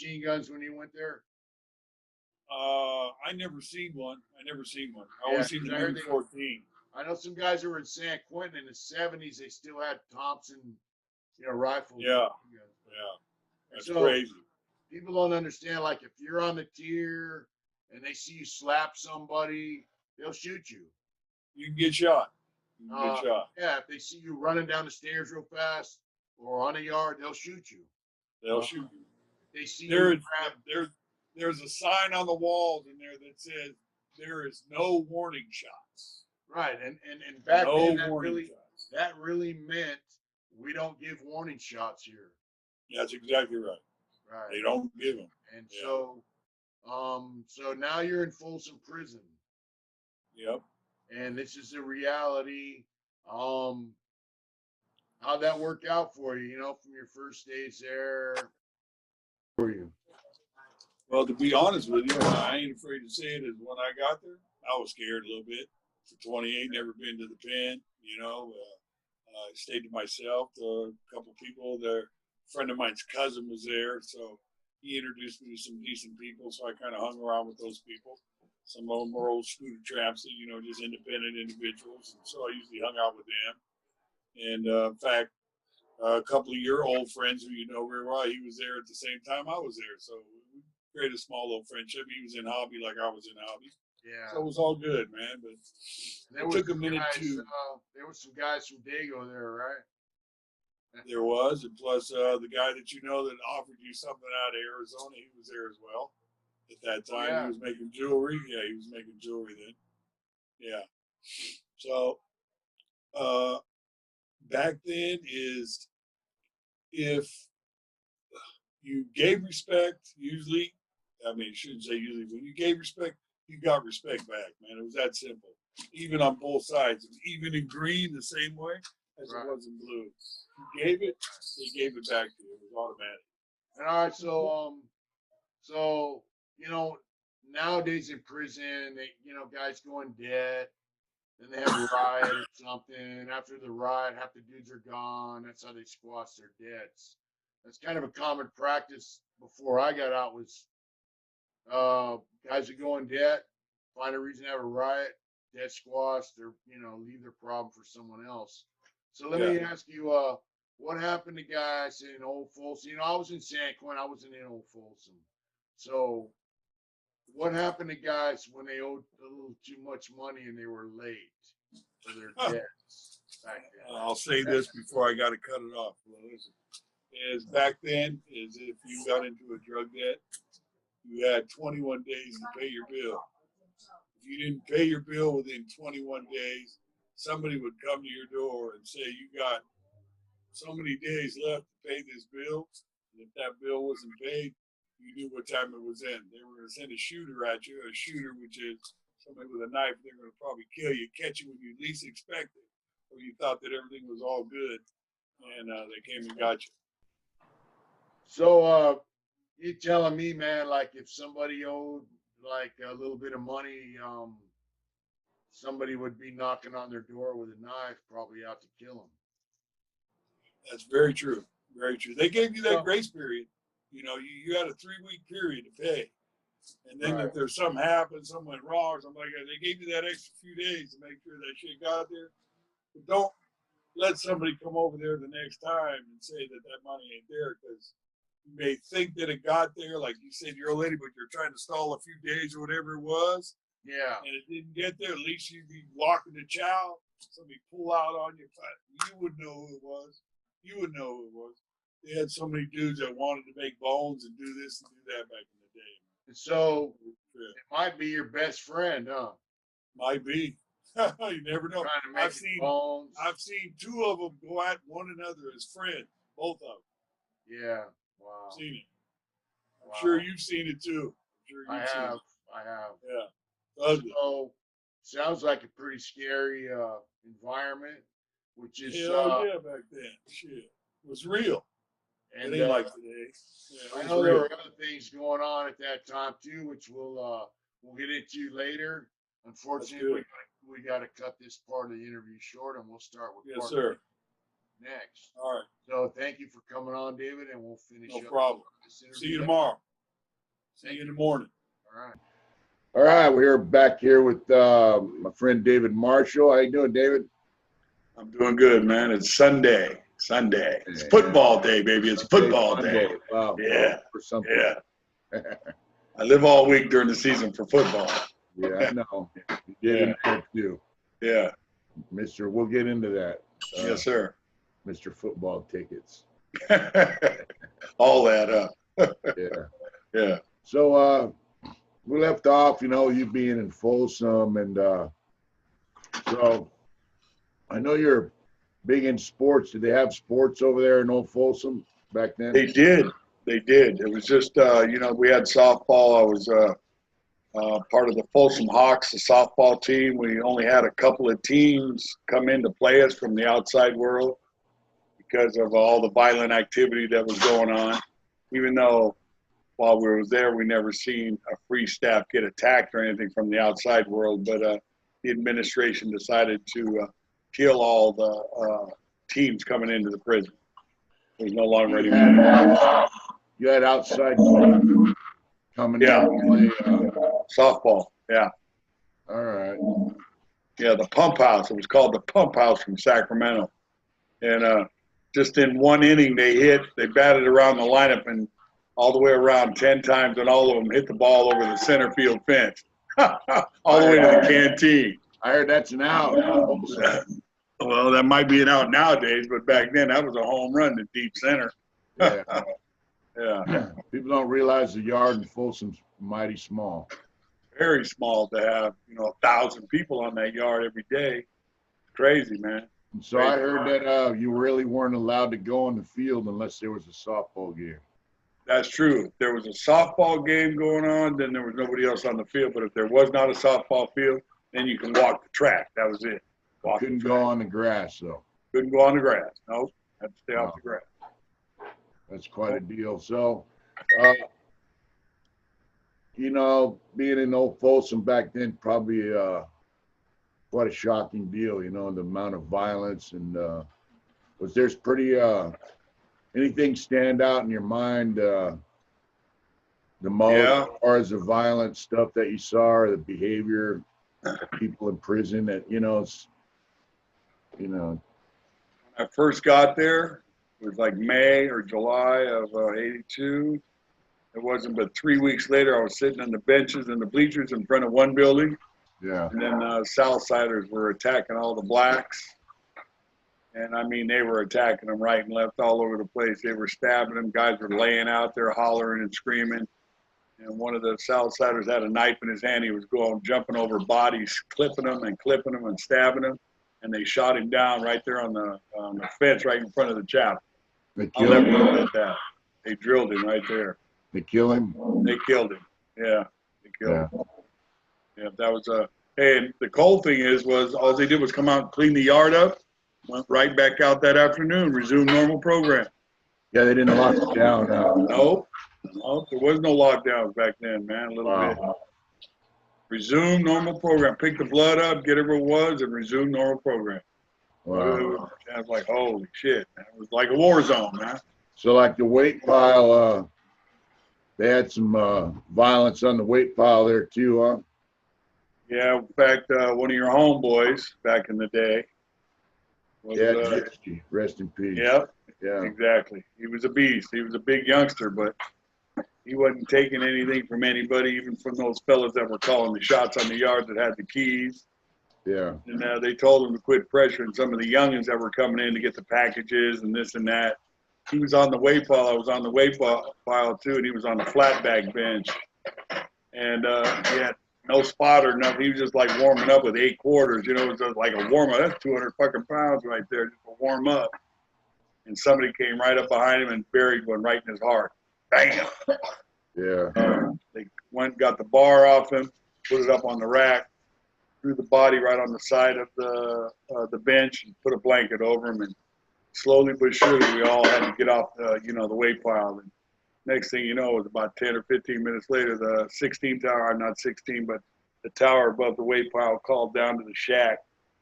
machine guns when you went there? I never seen one. I always seen the I M14. I know some guys who were in San Quentin in the '70s. They still had Thompson, rifles. Yeah, that's crazy. People don't understand. Like if you're on the tier and they see you slap somebody, they'll shoot you. You can get shot. Yeah, if they see you running down the stairs real fast or on a yard, they'll shoot you. They'll shoot you. They see there's a sign on the walls in there that says there is no warning shots. Right, and back then that really meant we don't give warning shots here. That's exactly right. Right. They don't give them. And so now you're in Folsom Prison. Yep. And this is the reality. How'd that work out for you? From your first days there. For you. Well, to be honest with you, I ain't afraid to say it. Is when I got there, I was scared a little bit. For 28, never been to the pen. I stayed to myself. A couple people there. A friend of mine's cousin was there, so he introduced me to some decent people. So I kind of hung around with those people. Some of them were old scooter traps, just independent individuals. And so I usually hung out with them. And in fact, a couple of your old friends who very well, he was there at the same time I was there. So we created a small little friendship. He was in hobby like I was in hobby. Yeah. So it was all good, man. But it took a minute to. There were some guys from Dago there, right? There was, and plus the guy that that offered you something out of Arizona, he was there as well. At that time, He was making jewelry. Yeah, he was making jewelry then. Yeah. So back then is if you gave respect, usually, I shouldn't say usually, when you gave respect, you got respect back, man. It was that simple. Even on both sides. It was even in green the same way as it was in blue. You gave it, they gave it back to you. It was automatic. And all right, so nowadays in prison, they guys go in debt, then they have a riot or something. After the riot, half the dudes are gone. That's how they squash their debts. That's kind of a common practice before I got out was guys that go in debt, find a reason to have a riot, debt squashed, or leave their problem for someone else. So let me ask you, what happened to guys in Old Folsom? I was in San Quentin, I wasn't in Old Folsom. So what happened to guys when they owed a little too much money and they were late for their debts back then? I'll say this before I got to cut it off. Back then, if you got into a drug debt, you had 21 days to pay your bill. If you didn't pay your bill within 21 days, somebody would come to your door and say, you got so many days left to pay this bill. And if that bill wasn't paid, you knew what time it was in. They were going to send a shooter at you, a shooter, which is somebody with a knife. They're going to probably kill you, catch you when you least expect it, or you thought that everything was all good, and they came and got you. So you telling me, man, like if somebody owed like a little bit of money, somebody would be knocking on their door with a knife, probably out to kill them. That's very true. Very true. They gave you that grace period. You had a 3-week period to pay. And then if there's something happened, something went wrong, or something like that, they gave you that extra few days to make sure that shit got there. But don't let somebody come over there the next time and say that money ain't there, because you may think that it got there, like you said, you're a lady, but you're trying to stall a few days or whatever it was. Yeah. And it didn't get there. At least you'd be walking the chow, somebody pull out on you. You would know who it was. They had so many dudes that wanted to make bones and do this and do that back in the day. And so it might be your best friend, huh? Might be. You never know. I've seen 2 of them go at one another as friends, both of them. Yeah. Wow. Seen it. I'm sure you've seen it too. I have. Yeah. Ugly. So sounds like a pretty scary environment, which is back then. Shit. It was real. And it ain't like today. Yeah, I know there were other things going on at that time too, which we'll get into later. Unfortunately, we got to cut this part of the interview short, and we'll start with part next. All right. So thank you for coming on, David, and we'll finish up. No problem. See you tomorrow. See you in the morning. All right. All right, we're back here with my friend David Marshall. How you doing, David? I'm doing good, man. It's Sunday. It's football day, baby. It's football day. Wow. Yeah. For something. Yeah. I live all week during the season for football. Yeah, I know. You did it too. Yeah. Mister, we'll get into that. Yes, sir. Mr. Football Tickets. All that up. Yeah. Yeah. So we left off, you being in Folsom, and so I know you're big in sports. Did they have sports over there in Old Folsom back then? They did. It was just, we had softball. I was part of the Folsom Hawks, the softball team. We only had a couple of teams come in to play us from the outside world because of all the violent activity that was going on. Even though while we were there, we never seen a free staff get attacked or anything from the outside world. But the administration decided to kill all the teams coming into the prison. It was no longer any. You had outside coming in to play softball. Yeah. All right. Yeah, the Pump House. It was called the Pump House from Sacramento. And just in one inning, they batted around the lineup and all the way around 10 times, and all of them hit the ball over the center field fence, all the way to the canteen. I heard that's an out. Well, that might be an out nowadays, but back then that was a home run to deep center. Yeah. Yeah. People don't realize the yard in Folsom's mighty small. Very small to have, 1,000 people on that yard every day. Crazy, man. And so I heard that you really weren't allowed to go on the field unless there was a softball game. That's true. If there was a softball game going on, then there was nobody else on the field. But if there was not a softball field, then you can walk the track. That was it. Couldn't go on the grass, though. Couldn't go on the grass. Nope. Had to stay off the grass. That's quite a deal. So, being in Old Folsom back then, probably quite a shocking deal, the amount of violence. And was there's pretty anything stand out in your mind the most as far as the violent stuff that you saw or the behavior of people in prison that, When I first got there, it was like May or July of '82. It wasn't but 3 weeks later, I was sitting on the benches and the bleachers in front of one building. Yeah. And then Southsiders were attacking all the blacks. And I mean, they were attacking them right and left all over the place. They were stabbing them. Guys were laying out there hollering and screaming. And one of the Southsiders had a knife in his hand. He was jumping over bodies, clipping them and stabbing them. And they shot him down right there on the fence right in front of the chapel. I'll never forget that. They drilled him right there. They kill him? They killed him. Yeah, they killed him. Yeah, that was and the cold thing was all they did was come out and clean the yard up, went right back out that afternoon, resumed normal program. Yeah, they didn't lock it down. No, there was no lockdowns back then, man, a little bit. Resume normal program, pick the blood up, get whatever it was, and resume normal program. Wow. I was like, holy shit, man. It was like a war zone, man. So like the weight pile, they had some violence on the weight pile there too, huh? Yeah, in fact, one of your homeboys back in the day was, Jesse, rest in peace. Yep, yeah, exactly. He was a beast. He was a big youngster, but he wasn't taking anything from anybody, even from those fellas that were calling the shots on the yard that had the keys. Yeah. And they told him to quit pressuring some of the youngins that were coming in to get the packages and this and that. He was on the weight pile. I was on the weight pile too, and he was on the flat bag bench. And he had no spot or nothing. He was just like warming up with 8 quarters. It was just like a warm up. That's 200 fucking pounds right there, just a warm up. And somebody came right up behind him and buried one right in his heart. Bam. Yeah. They went, got the bar off him, put it up on the rack, threw the body right on the side of the bench, and put a blanket over him. And slowly but surely, we all had to get off the weight pile. And next thing you know, it was about 10 or 15 minutes later, the 16 tower, not 16, but the tower above the weight pile called down to the shack.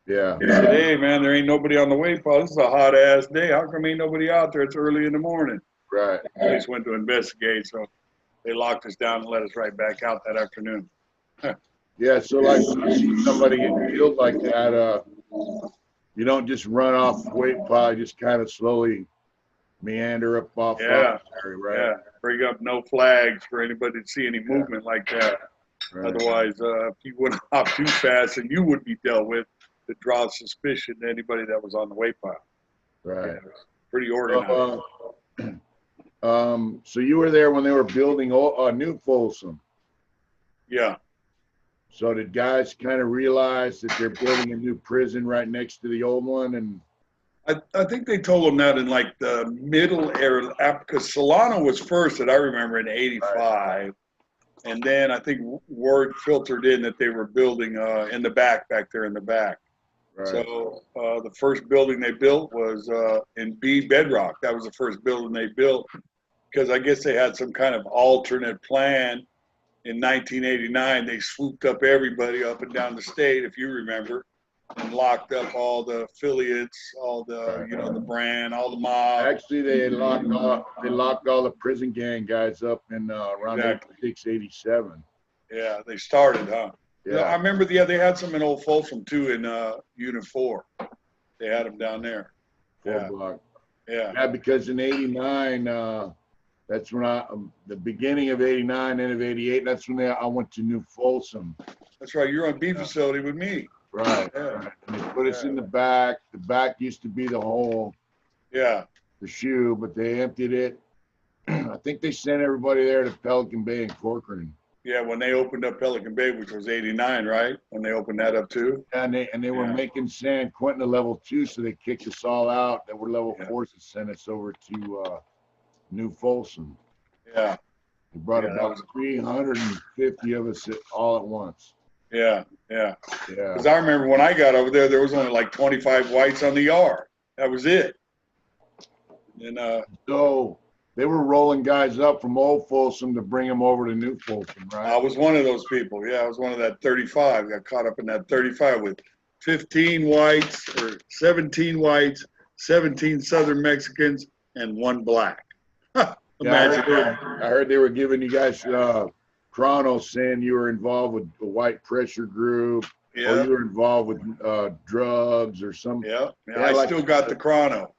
Yeah. He said, hey, man, there ain't nobody on the weight pile. This is a hot-ass day. How come ain't nobody out there? It's early in the morning. Right. The police went to investigate, so they locked us down and let us right back out that afternoon. Yeah, so like when you see somebody get killed like that, you don't just run off the weight pile, you just kind of slowly meander up off Yeah, right? yeah. Bring up no flags for anybody to see any movement like that. Right. Otherwise, if you went off too fast, and you would be dealt with to draw suspicion to anybody that was on the weight pile. Right. Yeah, pretty organized. So you were there when they were building a new Folsom. Yeah. So did guys kind of realize that they're building a new prison right next to the old one? And I think they told them that in like the middle era, because Solano was first that I remember in '85. Right. And then I think word filtered in that they were building in the back there in the back. Right. So the first building they built was in B Bedrock. That was the first building they built because I guess they had some kind of alternate plan. In 1989, they swooped up everybody up and down the state, if you remember, and locked up all the affiliates, all the, you know, the brand, all the mob. Actually, they locked all the prison gang guys up in around 86, 87. Yeah, they started, huh? Yeah. I remember they had some in Old Folsom, too, in Unit 4. They had them down there. Yeah. Block. Yeah. Yeah, because in 89, that's when the beginning of 89, end of 88, that's when I went to New Folsom. That's right. You're on B facility with me. Right. Yeah. Right. And they put us in the back. The back used to be the hole. Yeah. The shoe, but they emptied it. I think they sent everybody there to Pelican Bay and Corcoran. Yeah, when they opened up Pelican Bay, which was 89, right? When they opened that up too. Yeah, and they were making San Quentin a level 2, so they kicked us all out that were level 4s and sent us over to New Folsom. Yeah. They brought about 350 of us all at once. Yeah, yeah. Yeah. Because I remember when I got over there was only like 25 whites on the yard. That was it. And so they were rolling guys up from Old Folsom to bring them over to New Folsom, right? I was one of those people. Yeah, I was one of that 35. Got caught up in that 35 with 15 whites or 17 whites, 17 Southern Mexicans, and 1 black. Imagine I heard they were giving you guys chronos saying you were involved with the white pressure group, or you were involved with drugs or something. Yeah, I still got the chrono.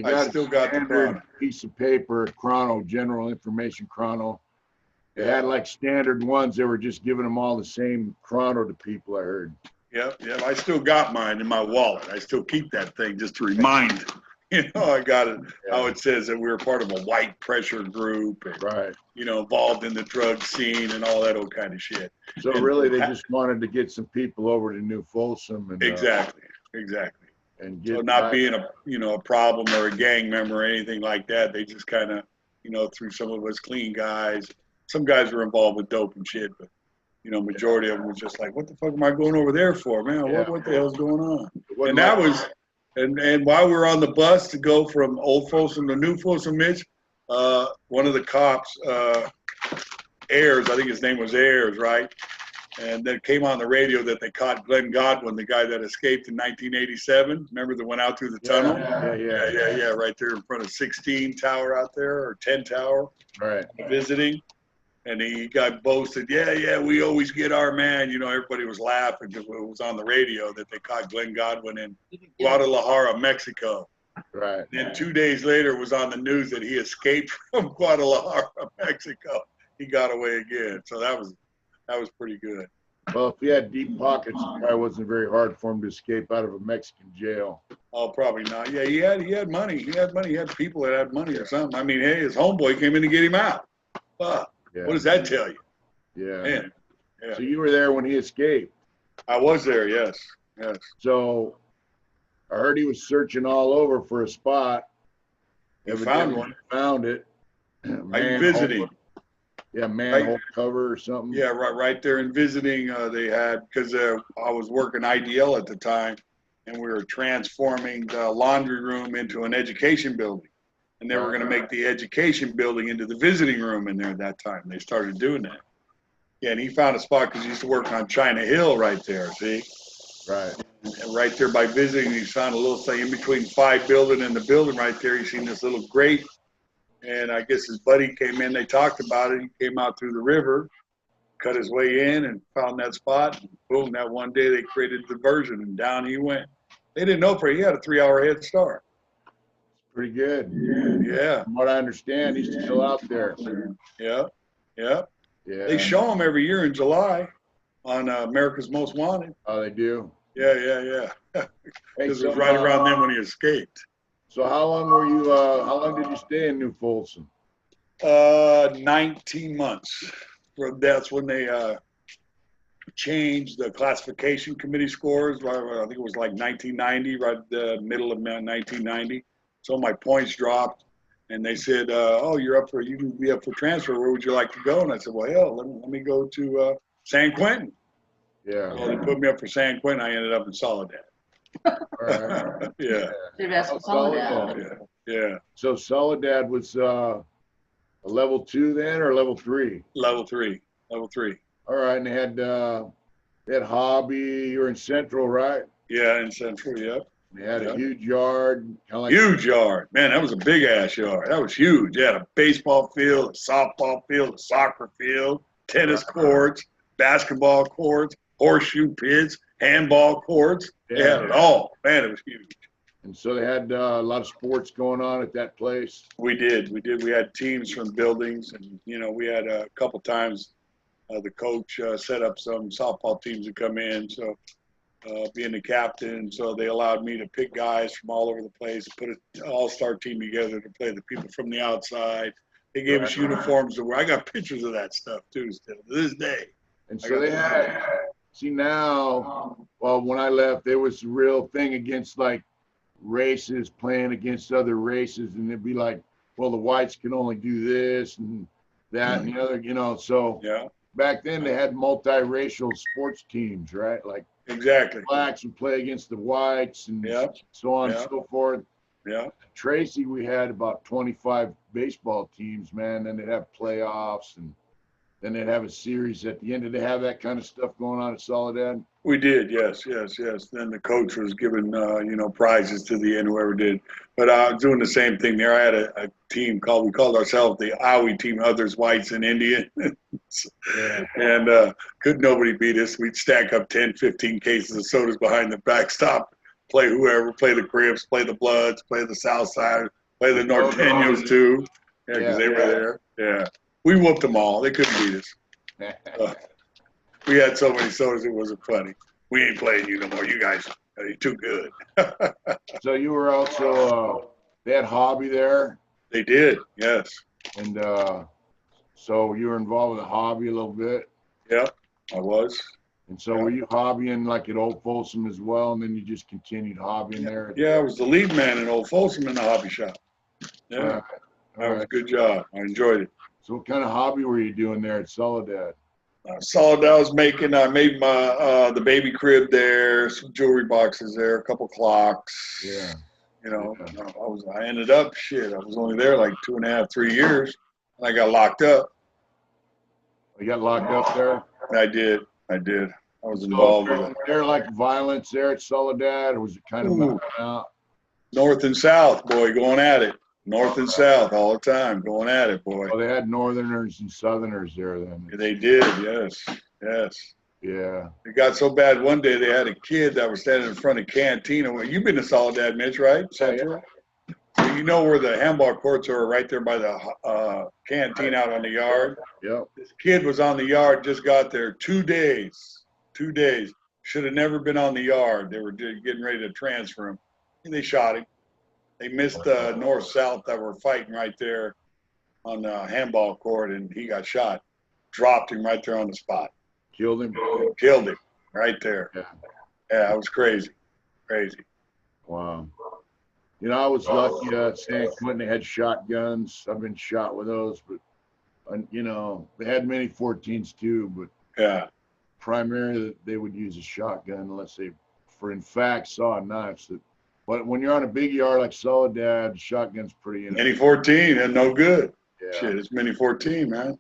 I still got the chrono. Piece of paper, chrono, general information chrono. They had like standard ones. They were just giving them all the same chrono to people, I heard. Yeah, I still got mine in my wallet. I still keep that thing just to remind. You know, I got it. How it says that we were part of a white pressure group, and, you know, involved in the drug scene and all that old kind of shit. So really, they just wanted to get some people over to New Folsom. And, exactly. And so not being a problem or a gang member or anything like that, they just kind of, you know, threw some of us clean guys. Some guys were involved with dope and shit, but you know, majority of them was just like, what the fuck am I going over there for, man? What the hell's going on? And that was. And while we were on the bus to go from Old Folsom to New Folsom, Mitch, one of the cops, Ayers, I think his name was Ayers, right? And then came on the radio that they caught Glenn Godwin, the guy that escaped in 1987. Remember that went out through the tunnel? Yeah, right there in front of 16 Tower out there, or 10 Tower. Right. Visiting. And he got boasted, we always get our man. You know, everybody was laughing because it was on the radio that they caught Glenn Godwin in Guadalajara, Mexico. Right. Then 2 days later, it was on the news that he escaped from Guadalajara, Mexico. He got away again. So that was pretty good. Well, if he had deep pockets, it probably wasn't very hard for him to escape out of a Mexican jail. Oh, probably not. Yeah, he had money. He had people that had money or something. I mean, hey, his homeboy came in to get him out. Fuck. Yeah. What does that tell you? Yeah. Man. Yeah. So you were there when he escaped? I was there, yes. So I heard he was searching all over for a spot. He found one. Found it. Like visiting. Yeah, manhole cover or something. Yeah, right there in visiting. They had, because I was working IDL at the time, and we were transforming the laundry room into an education building. And they were going to make the education building into the visiting room in there at that time. They started doing that. Yeah, and he found a spot because he used to work on China Hill right there, see? Right. And right there by visiting, he found a little thing in between 5 building and the building right there. He seen this little grate And I guess his buddy came in. They talked about it. He came out through the river, cut his way in, and found that spot. And boom! That one day they created the diversion, and down he went. They didn't know he had a 3-hour head start. Pretty good. Yeah. From what I understand, he's still out there. Yeah. Yeah. Yeah. They show him every year in July on America's Most Wanted. Oh, they do? Yeah. Hey, Because so, it was right around then when he escaped. So how long were you, how long did you stay in New Folsom? 19 months. That's when they changed the classification committee scores. I think it was like 1990, right at the middle of 1990. So my points dropped, and they said, "Oh, you can be up for transfer. Where would you like to go?" And I said, "Well, hell, let me go to San Quentin." Yeah. Well, they put me up for San Quentin. I ended up in Soledad. All right. Yeah. Should have asked for Soledad. Yeah. So Soledad was a level 2 then, or level 3? Level 3. Level 3. All right, and they had hobby. You were in Central, right? Yeah, in Central. Yep. They had Yeah. a huge yard, kind of like Huge yard. Man, that was a big ass yard. That was huge. They had a baseball field, a softball field, a soccer field, tennis courts, basketball courts, horseshoe pits, handball courts. They had it all. Man, it was huge. And so they had a lot of sports going on at that place. We did. We had teams from buildings, and we had a couple times the coach set up some softball teams to come in. So being the captain, so they allowed me to pick guys from all over the place, put an all-star team together to play the people from the outside. They gave us uniforms to wear. I got pictures of that stuff too, still to this day. And so they had. See now, well, when I left, there was a real thing against like races playing against other races, and it'd be like, well, the whites can only do this and that and the other, So Yeah. back then they had multiracial sports teams, right? Like Exactly. blacks would play against the whites and Yep. so on Yep. and so forth. Yeah. Tracy, we had about 25 baseball teams, man. Then they'd have playoffs, and then they'd have a series at the end. Did they have that kind of stuff going on at Soledad? We did, yes. Then the coach was giving, prizes to the end, whoever did. But I was doing the same thing there. I had a team we called ourselves the Owie team, others whites and Indian. Yeah. And could nobody beat us. We'd stack up 10, 15 cases of sodas behind the backstop, play whoever, play the Crips, play the Bloods, play the Southside, play the Norteños too. Yeah, because they were there. Yeah. We whooped them all. They couldn't beat us. We had so many sodas, it wasn't funny. We ain't playing you no more. You guys are too good. So you were also, they had hobby there, They did, yes. and so you were involved with the hobby a little bit. Yeah, I was. And so were you hobbying like at Old Folsom as well, and then you just continued hobbying there? Yeah, I was the lead man in Old Folsom in the hobby shop. Yeah, that was a good job. I enjoyed it. So what kind of hobby were you doing there at Soledad? Soledad, I made my the baby crib there, some jewelry boxes there, a couple clocks. Yeah. I ended up I was only there like 2.5, 3 years, and I got locked up. You got locked up there? I did. I was involved with it. Was there like violence there at Soledad, or was it kind of melting out? North and South, boy, going at it. North and South all the time, going at it, boy. Well, they had Northerners and Southerners there then. They did, yes. Yeah. It got so bad one day they had a kid that was standing in front of Cantina. Well, you've been to Soledad, Mitch, right? Central? So you know where the handball courts are, right there by the canteen out on the yard? Yep. This kid was on the yard, just got there 2 days. 2 days. Should have never been on the yard. They were getting ready to transfer him. And they shot him. They missed the north-south that were fighting right there on the handball court, and he got shot. Dropped him right there on the spot. Killed him? Killed him right there. Yeah, it was crazy. Crazy. Wow. I was lucky at San Quentin. They had shotguns. I've been shot with those, but, they had many 14s too, but Yeah. primarily they would use a shotgun unless they, in fact, saw knives. But when you're on a big yard like Soledad, shotgun's pretty. Mini 14 and no good. Yeah. Shit, it's Mini 14, man.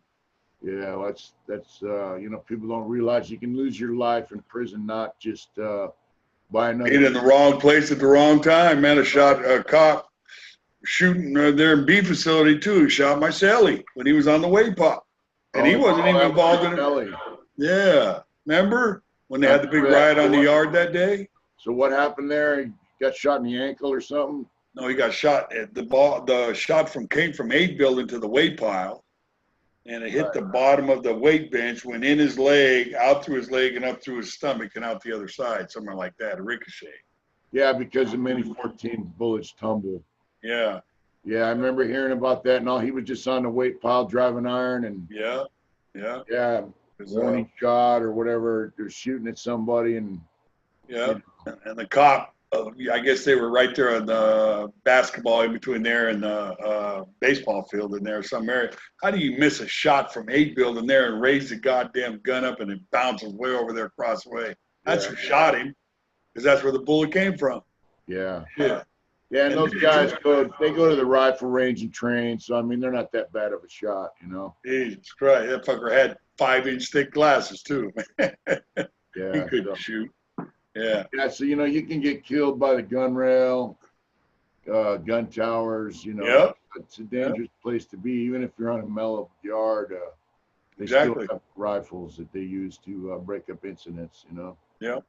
Yeah, well, that's people don't realize you can lose your life in prison, not just by another. Being in the wrong place at the wrong time, man. A cop, shooting there in B facility too. Shot my celly when he was on the weight pop, and he wasn't even involved in it. Yeah, remember when they had the big riot on the yard that day? So what happened there? He got shot in the ankle or something? No, he got shot at the ball. The shot came from 8 building to the weight pile, and it hit the bottom of the weight bench, went in his leg, out through his leg, and up through his stomach, and out the other side, somewhere like that, a ricochet. Yeah, because the mini 14 bullets tumble. Yeah. Yeah, I remember hearing about that. No, he was just on the weight pile driving iron, and yeah, warning shot or whatever. They're shooting at somebody, and and the cop. I guess they were right there on the basketball in between there and the baseball field in there, some area. How do you miss a shot from 8 building there and raise the goddamn gun up and it bounces way over there across the way? That's who shot him, because that's where the bullet came from. Yeah. Yeah. Yeah, and those guys go to the rifle range and train, so I mean they're not that bad of a shot, you know. Jesus Christ, that fucker had 5-inch thick glasses too. Yeah. He couldn't shoot. Yeah. Yeah, so you know you can get killed by the gun rail, gun towers. You know, it's a dangerous place to be, even if you're on a mellow yard. They still have rifles that they use to break up incidents. You know.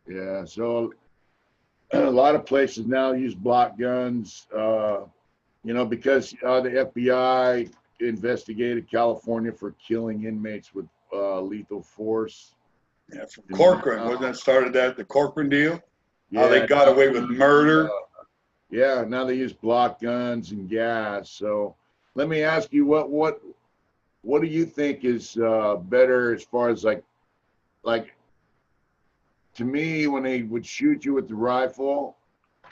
Yeah. So a lot of places now use block guns. You know, because the FBI investigated California for killing inmates with lethal force. Yeah, from Corcoran, wasn't that started that, the Corcoran deal? Yeah, how they got away with murder. Yeah, now they use block guns and gas. So let me ask you, what do you think is better as far as like to me, when they would shoot you with the rifle,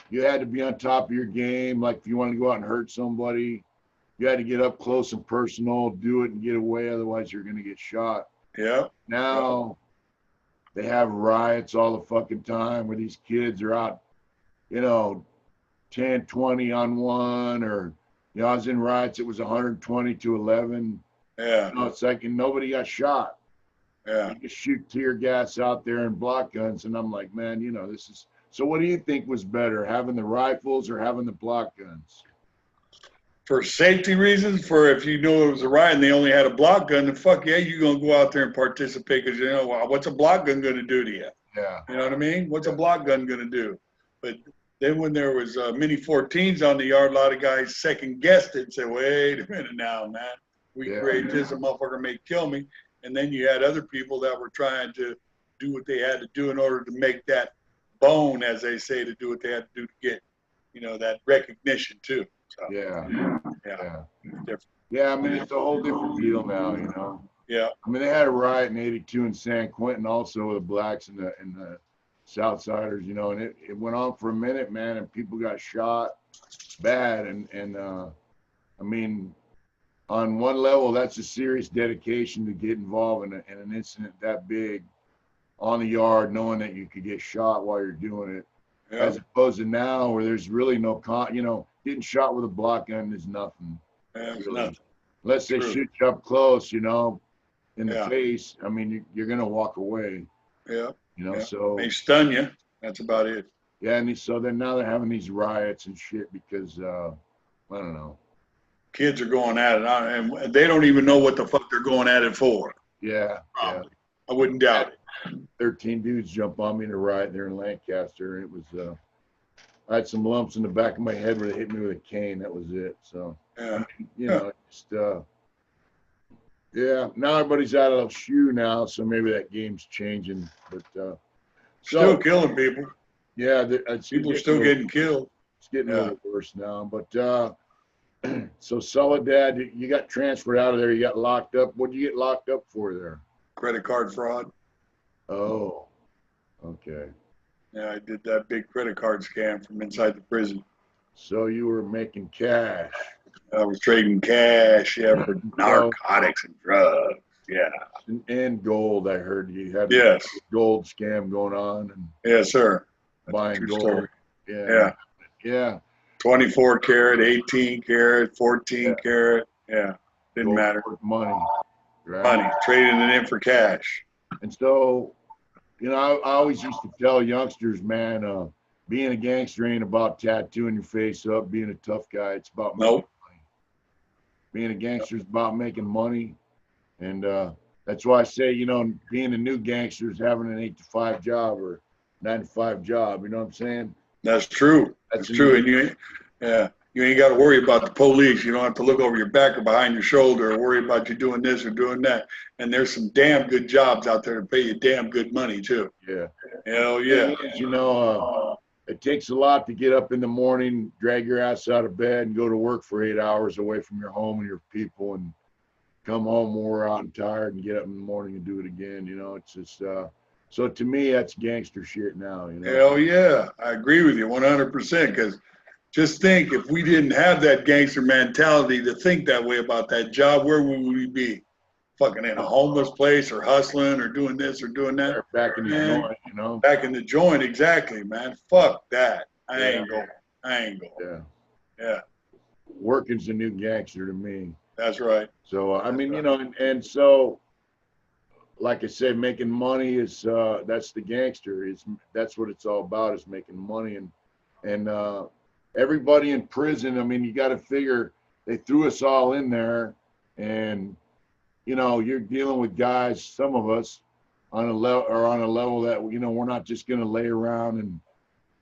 you had to be on top of your game. Like if you wanted to go out and hurt somebody, you had to get up close and personal, do it and get away. Otherwise, you're going to get shot. Yeah. Now they have riots all the fucking time where these kids are out, you know, 10, 20 on one, or, you know, I was in riots, it was 120 to 11. Yeah. You know, it's like, and nobody got shot. Yeah. You just shoot tear gas out there and block guns. And I'm like, man, you know, this is, so what do you think was better, having the rifles or having the block guns? For safety reasons, for if you knew it was a riot and they only had a block gun, then fuck yeah, you're going to go out there and participate, because, you know, well, what's a block gun going to do to you? Yeah. You know what I mean? What's a block gun going to do? But then when there was mini 14s on the yard, a lot of guys second-guessed it and said, wait a minute now, man. We create this, a motherfucker may kill me. And then you had other people that were trying to do what they had to do in order to make that bone, as they say, to do what they had to do to get, you know, that recognition too. So, yeah. Yeah, I mean, it's a whole different deal now, you know. Yeah. I mean, they had a riot in '82 in San Quentin, also the blacks and the Southsiders, you know, and it went on for a minute, man, and people got shot bad, and I mean, on one level, that's a serious dedication to get involved in an incident that big on the yard, knowing that you could get shot while you're doing it, as opposed to now where there's really no you know, getting shot with a block gun is nothing. Yeah, it's really. nothing. Unless they shoot you up close, you know, in the face. I mean, you're gonna walk away. Yeah. You know, so they stun you. That's about it. Yeah, and so then now they're having these riots and shit because I don't know. Kids are going at it, and they don't even know what the fuck they're going at it for. Yeah. Probably. I wouldn't doubt it. 13 dudes jump on me in a riot there in Lancaster. It was I had some lumps in the back of my head where they hit me with a cane. That was it. So I mean, you know, just now everybody's out of the shoe now, so maybe that game's changing. But still killing people. Yeah, people are still getting killed. It's getting a little worse now. But so Soledad, you got transferred out of there. You got locked up. What did you get locked up for there? Credit card fraud. Oh, okay. Yeah, I did that big credit card scam from inside the prison. So you were making cash. I was trading cash, for narcotics and drugs. Yeah. And gold, I heard you had a gold scam going on. And yes, sir. Buying gold. Story. Yeah. 24 karat, 18 karat, 14 karat. Yeah. Didn't gold matter. Money. Right? Money. Trading it in for cash. And so, you know, I always used to tell youngsters, man, being a gangster ain't about tattooing your face up, being a tough guy. It's about making Nope. money. Being a gangster is about making money. And that's why I say, you know, being a new gangster is having an 8-to-5 job or 9-to-5 job. You know what I'm saying? That's true. That's true. And you ain't got to worry about the police. You don't have to look over your back or behind your shoulder or worry about you doing this or doing that. And there's some damn good jobs out there to pay you damn good money too. Yeah. Hell yeah. You know, it takes a lot to get up in the morning, drag your ass out of bed, and go to work for 8 hours away from your home and your people, and come home wore out and tired, and get up in the morning and do it again. You know, it's just so to me that's gangster shit now. You know. Hell yeah, I agree with you 100%. Because just think, if we didn't have that gangster mentality to think that way about that job, where would we be? Fucking in a homeless place or hustling or doing this or doing that. Or back in the joint, you know. Back in the joint, exactly, man. Fuck that. I ain't going. Yeah. Yeah. Working's the new gangster to me. That's right. So I mean, you know, and so, like I said, making money is that's the gangster. That's what it's all about, is making money. And everybody in prison, I mean, you got to figure they threw us all in there, and you know, you're dealing with guys, some of us, on a level that, you know, we're not just going to lay around and,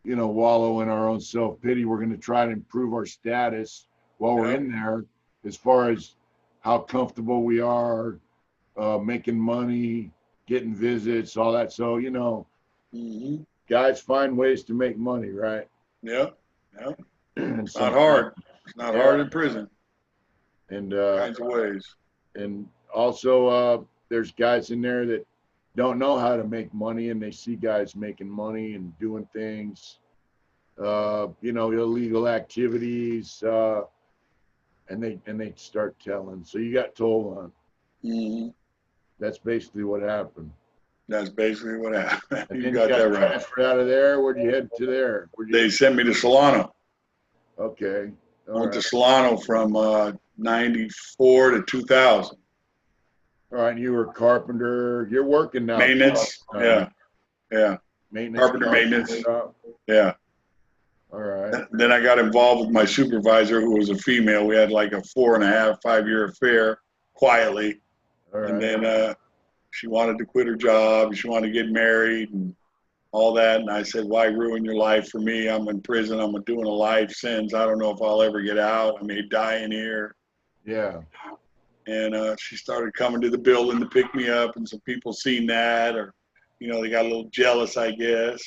you know, wallow in our own self-pity. We're going to try to improve our status while we're in there, as far as how comfortable we are, making money, getting visits, all that. So, you know, guys find ways to make money, right? Yeah. It's not hard. It's not hard in prison. And kinds of ways. And also, there's guys in there that don't know how to make money, and they see guys making money and doing things, you know, illegal activities, and they start telling. So you got told on. That's basically what happened. That's basically what happened. You got that right. Transferred out of there. Where'd you head to there? They sent me to Solano. Okay. Went to Solano from 94 to 2000. All right, you were a carpenter. You're working now. Maintenance. Yeah. Maintenance. Carpenter maintenance. Job. Yeah. All right. Then I got involved with my supervisor, who was a female. We had like a 4.5, 5-year affair quietly. All right. And then she wanted to quit her job. She wanted to get married and all that. And I said, why ruin your life for me? I'm in prison. I'm doing a life sentence. I don't know if I'll ever get out. I may die in here. Yeah. And she started coming to the building to pick me up, and some people seen that, or, you know, they got a little jealous, I guess.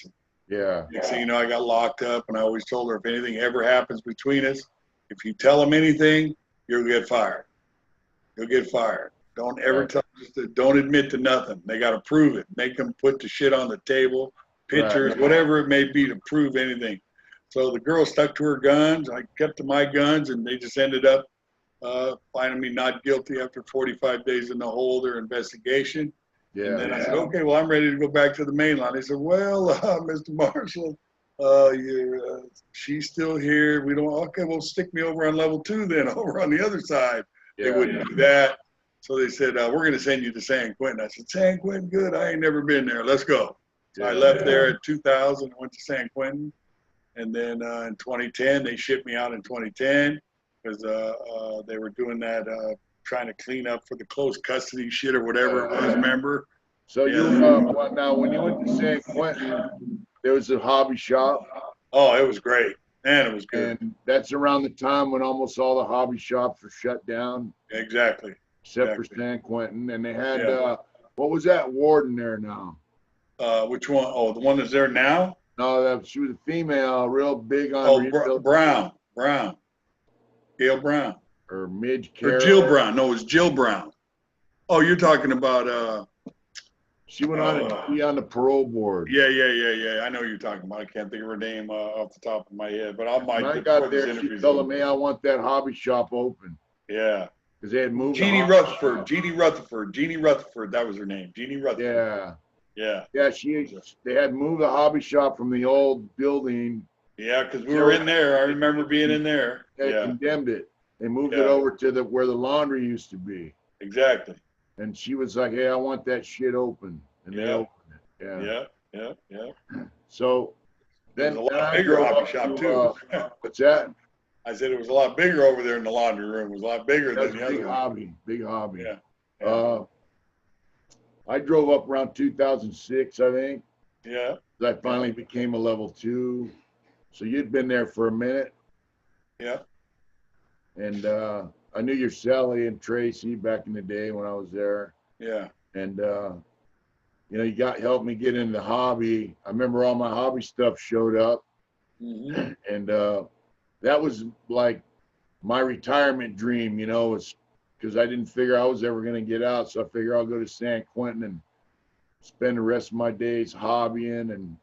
Yeah. Next thing you know, I got locked up, and I always told her, if anything ever happens between us, if you tell them anything, you'll get fired. You'll get fired. Don't ever tell them, don't admit to nothing. They got to prove it. Make them put the shit on the table, pictures, whatever it may be, to prove anything. So the girl stuck to her guns. I kept to my guns, and they just ended up finding me not guilty after 45 days in the hole, their investigation. Yeah. And then I said, okay, well, I'm ready to go back to the main line. They said, well, Mr. Marshall, she's still here. We don't, okay, well, stick me over on level 2 then, over on the other side. They wouldn't do that. So they said, we're going to send you to San Quentin. I said, San Quentin, good. I ain't never been there. Let's go. So I left there in 2000 and went to San Quentin. And then in 2010, they shipped me out in 2010. Because they were doing that, trying to clean up for the close custody shit or whatever it was, remember? So you, now when you went to San Quentin, there was a hobby shop. Oh, it was great. Man, it was good. And that's around the time when almost all the hobby shops were shut down. Exactly. Except for San Quentin. And they had, what was that warden there now? Which one? Oh, the one that's there now? No, she was a female, real big on. Brown. Gail Brown. Or Midge Or Jill Brown. No, it was Jill Brown. Oh, you're talking about she went on to be on the parole board. Yeah. I know you're talking about. I can't think of her name off the top of my head. But when I got there, she told them, hey, I want that hobby shop open. Yeah. Because they had moved. Jeannie Rutherford. Jeannie Rutherford. That was her name. Jeannie Rutherford. Yeah. Yeah, they had moved the hobby shop from the old building. Yeah, because we were in there. I remember being in there. They condemned it. They moved it over to where the laundry used to be. Exactly. And she was like, hey, I want that shit open. And they opened it. Yeah. So It was a lot I bigger drove hobby up shop to, too. what's that? I said it was a lot bigger over there in the laundry room. It was a lot bigger That's than a the other big one. hobby, big hobby. Yeah. Yeah. I drove up around 2006, I think. Yeah. I finally became a level 2. So you'd been there for a minute. Yeah. And I knew your Sally and Tracy back in the day when I was there. Yeah. And you know, you helped me get into the hobby. I remember all my hobby stuff showed up. Mm-hmm. And that was like my retirement dream, you know, was because I didn't figure I was ever going to get out. So I figured I'll go to San Quentin and spend the rest of my days hobbying and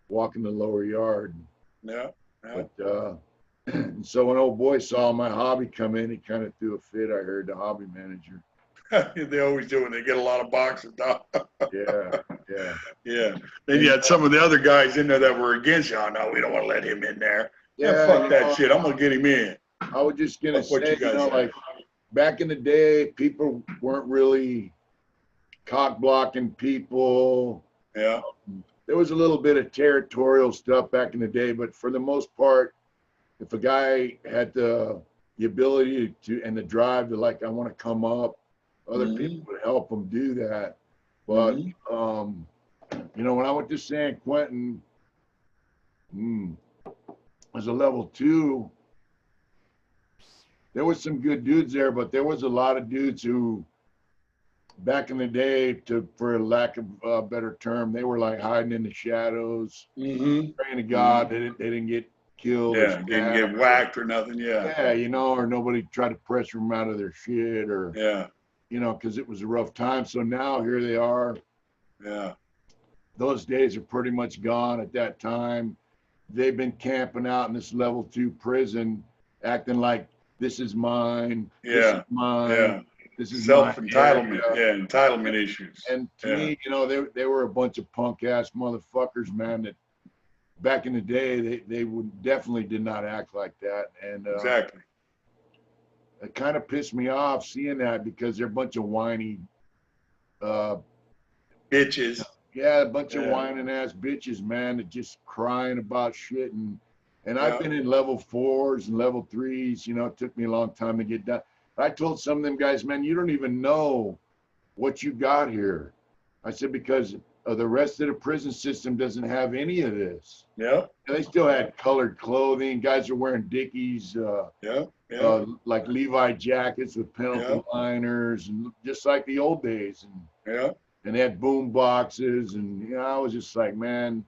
walking the lower yard. Yeah. Yeah. But and so when old boy saw my hobby come in, he kind of threw a fit. I heard the hobby manager. They always do when they get a lot of boxes. Yeah, yeah. Yeah. Then you had some of the other guys in there that were against you. Oh, no, we don't want to let him in there. Yeah, fuck that shit. I'm going to get him in. I was just going to Fuck what say, you guys know, say. like back in the day, people weren't really cock blocking people. Yeah. There was a little bit of territorial stuff back in the day, but for the most part, if a guy had the ability to and the drive to like, I want to come up, other people would help him do that. But you know, when I went to San Quentin, as a level 2, there was some good dudes there, but there was a lot of dudes who, back in the day, for lack of a better term, they were like hiding in the shadows, praying to God they didn't get killed. Yeah, didn't get whacked or nothing. Yeah. Yeah, you know, or nobody tried to pressure them out of their shit, or Yeah. you know, because it was a rough time. So now here they are. Yeah. Those days are pretty much gone. At that time, they've been camping out in this level 2 prison, acting like this is mine. Yeah. This is mine. Yeah. This is Self-entitlement. Yeah, entitlement issues. And to me, you know, they were a bunch of punk ass motherfuckers, man, that back in the day they would definitely did not act like that. And exactly. It kind of pissed me off seeing that because they're a bunch of whiny bitches. Yeah, a bunch of whining ass bitches, man, that just crying about shit. And I've been in level 4s and level 3s, you know, it took me a long time to get done. I told some of them guys, man, you don't even know what you got here. I said, because the rest of the prison system doesn't have any of this. Yeah. They still had colored clothing. Guys are wearing Dickies, like Levi jackets with penalty liners, and just like the old days. And and they had boom boxes, and you know, I was just like, man.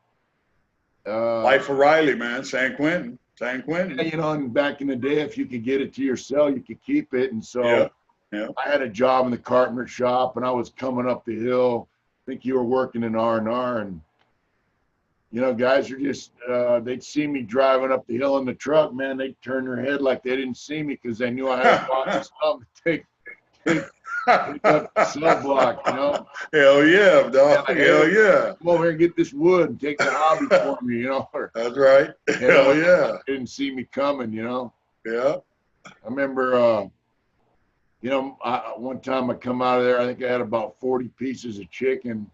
Life of Riley, man, San Quentin. You know, and back in the day, if you could get it to your cell, you could keep it. And so I had a job in the carpenter shop, and I was coming up the hill. I think you were working in R&R, and you know, guys are just they'd see me driving up the hill in the truck, man. They'd turn their head like they didn't see me because they knew I had a box of stuff to take up the cell block, you know. Hell yeah, dog. Hell yeah. Come over here and get this wood and take the hobby for me, you know. That's right. Hell yeah. Didn't see me coming, you know. Yeah. I remember, you know, one time I come out of there, I think I had about 40 pieces of chicken,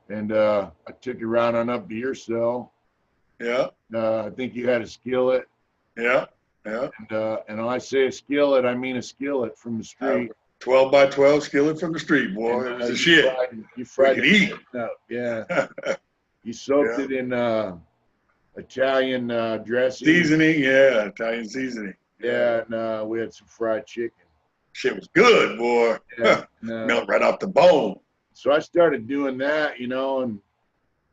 and I took it right on up to your cell. Yeah. I think you had a skillet. Yeah. Yeah. And when I say a skillet, I mean a skillet from the street. 12 by 12 skillet from the street, boy. It was a shit. You fried it out. Yeah. You soaked it in Italian dressing. Seasoning, yeah. Italian seasoning. Yeah, and we had some fried chicken. Shit was good, boy. Yeah, melt right off the bone. So I started doing that, you know, and,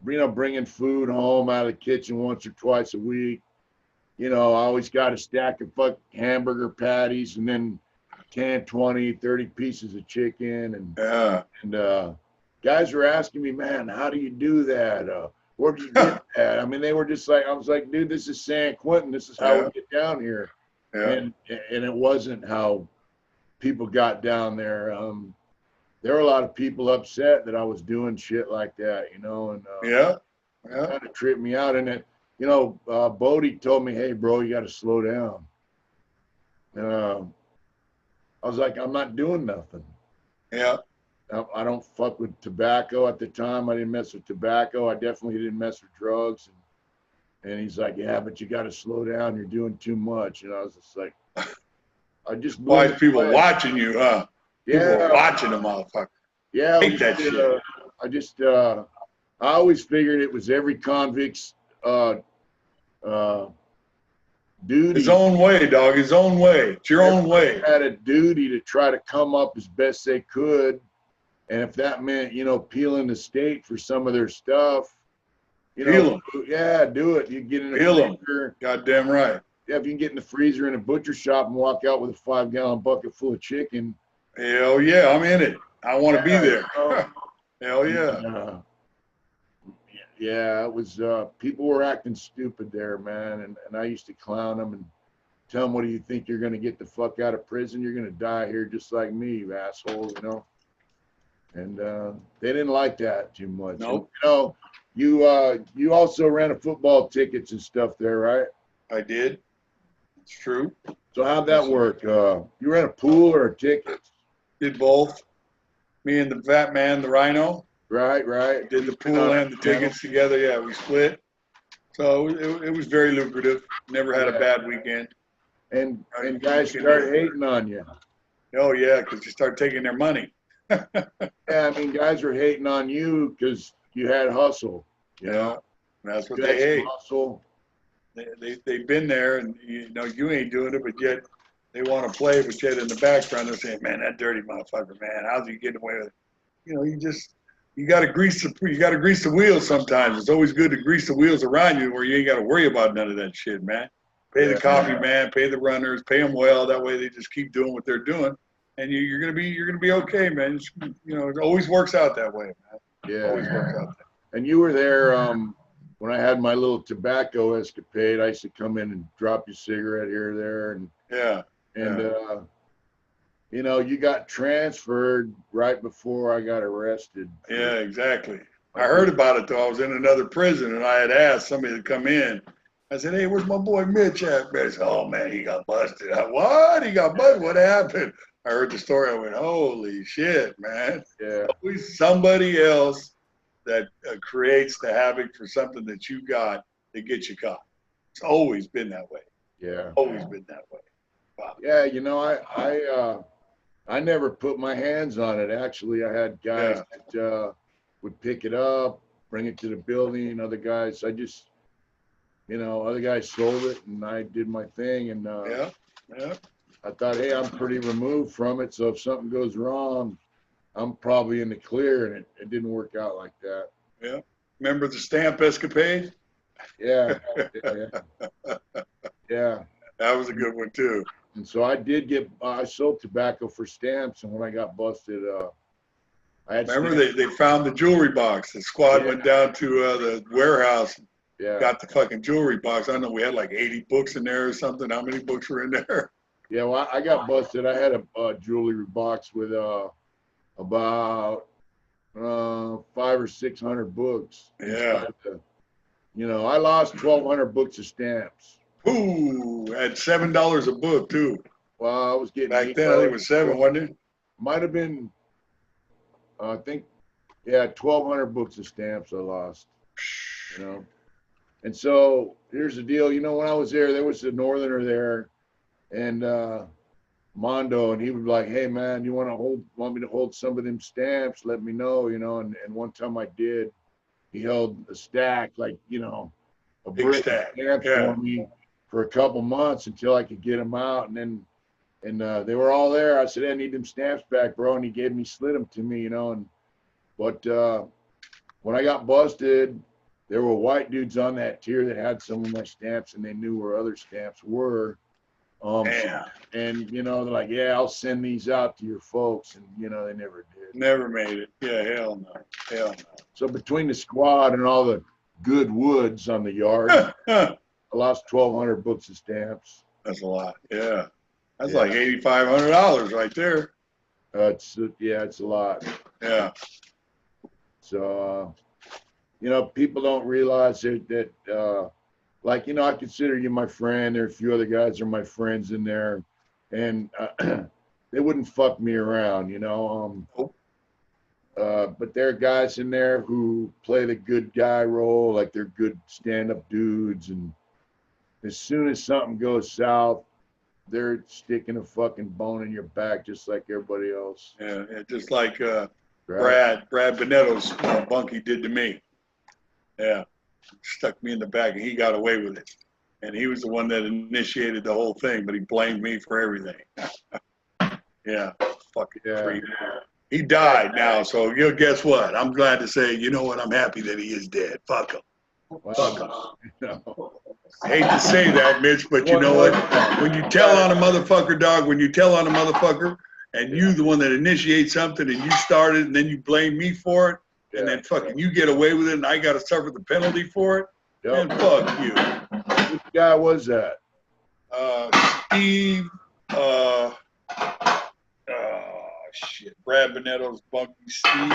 you know, bringing food home out of the kitchen once or twice a week. You know, I always got a stack of hamburger patties and then 10, 20, 30 pieces of chicken. And guys were asking me, man, how do you do that? Where'd you get that? I mean, they were just like, I was like, dude, this is San Quentin. This is how we get down here. Yeah. And it wasn't how people got down there. There were a lot of people upset that I was doing shit like that, you know, and it kind of tripped me out. And it, you know, Bodie told me, hey, bro, you got to slow down. I was like, I'm not doing nothing. Yeah. I don't fuck with tobacco at the time. I didn't mess with tobacco. I definitely didn't mess with drugs. And he's like, yeah, but you got to slow down. You're doing too much. And I was just like, I just Why is people watching you, huh? People Yeah. are watching the motherfucker. Yeah. Hate that shit. I always figured it was every convict's duty. His own way, dog. His own way. It's your own way. Had a duty to try to come up as best they could. And if that meant, you know, peeling the state for some of their stuff, you know, yeah, do it. You get in the freezer. Goddamn right. Yeah, if you can get in the freezer in a butcher shop and walk out with a 5-gallon bucket full of chicken. Hell yeah, I'm in it. I want to be there. Hell yeah. Yeah, it was, people were acting stupid there, man. And I used to clown them and tell them, what do you think? You're going to get the fuck out of prison? You're going to die here just like me, you asshole, you know? And they didn't like that too much. Nope. And, you know, you also ran football tickets and stuff there, right? I did. It's true. So how'd that work? You ran a pool or a ticket? Did both. Me and the fat man, the rhino. Right. Did the pool and the tickets together. Yeah, we split. So it was very lucrative. Never had a bad weekend. And guys start hating on you. Oh yeah, because you start taking their money. Yeah, I mean, guys were hating on you because you had hustle. You know, that's what they hate. Hustle. They've been there, and you know you ain't doing it, but yet they want to play. But yet in the background they're saying, "Man, that dirty motherfucker, man, how's he getting away with it?" You know, you got to grease the wheels sometimes. It's always good to grease the wheels around you where you ain't got to worry about none of that shit, man. Pay the copy man, pay the runners, pay them well. That way they just keep doing what they're doing, and you're gonna be okay, man. You know, it always works out that way, man. Yeah, always works out that way. And you were there when I had my little tobacco escapade. I used to come in and drop you a cigarette here or there, and you know, you got transferred right before I got arrested. Yeah, exactly. I heard about it though. I was in another prison, and I had asked somebody to come in. I said, "Hey, where's my boy Mitch at?" They said, "Oh man, he got busted." What? He got busted? What happened? I heard the story. I went, "Holy shit, man!" Yeah. Always somebody else that creates the havoc for something that you got that gets you caught. It's always been that way. Yeah. Always been that way. Wow. Yeah, you know, I never put my hands on it. Actually, I had guys that would pick it up, bring it to the building. Other guys, other guys sold it, and I did my thing. And I thought, hey, I'm pretty removed from it, so if something goes wrong, I'm probably in the clear. And it didn't work out like that. Yeah. Remember the stamp escapade? Yeah. Yeah. That was a good one too. And so I sold tobacco for stamps, and when I got busted, I had. Remember they found the jewelry box. The squad went down to the warehouse. Yeah. Got the fucking jewelry box. I don't know, we had like 80 books in there or something. How many books were in there? Yeah, well, I got busted. I had a jewelry box with about 500 or 600 books. Yeah. You know, I lost 1,200 books of stamps. Ooh, at $7 a book too. Well, I was getting back then. I think it was $7, wasn't it? Might have been. I think, yeah, 1,200 books of stamps I lost. You know, and so here's the deal. You know, when I was there was a northerner there, and Mondo, and he was like, "Hey man, you want me to hold some of them stamps? Let me know." You know, and one time I did. He held a stack, like, you know, a brick of stamps for me for a couple months until I could get them out, and they were all there. I said, "Hey, I need them stamps back, bro," and he slid them to me, you know. But when I got busted, there were white dudes on that tier that had some of my stamps, and they knew where other stamps were. And you know, they're like, "Yeah, I'll send these out to your folks," and you know, they never did. Never made it. Yeah, hell no. So between the squad and all the good woods on the yard, I lost 1,200 books of stamps. That's a lot. Yeah, that's like $8,500 right there. It's a lot. Yeah. So, you know, people don't realize that like, you know, I consider you my friend. There are a few other guys that are my friends in there, and they wouldn't fuck me around, you know. But there are guys in there who play the good guy role, like they're good stand-up dudes, and as soon as something goes south, they're sticking a fucking bone in your back just like everybody else. Yeah, just like Right? Brad Bonetto's bunkie did to me. Yeah, stuck me in the back, and he got away with it. And he was the one that initiated the whole thing, but he blamed me for everything. Yeah, fucking creep. He died now, so you guess what? I'm glad to say, you know what? I'm happy that he is dead. Fuck him. Fuck him. I hate to say that, Mitch, but you know what? When you tell on a motherfucker, dog, when you tell on a motherfucker, and you the one that initiates something, and you started, and then you blame me for it, and then fucking you get away with it, and I got to suffer the penalty for it, then fuck you. Which guy was that? Steve, shit, Brad Bonetto's bunkie. Steve,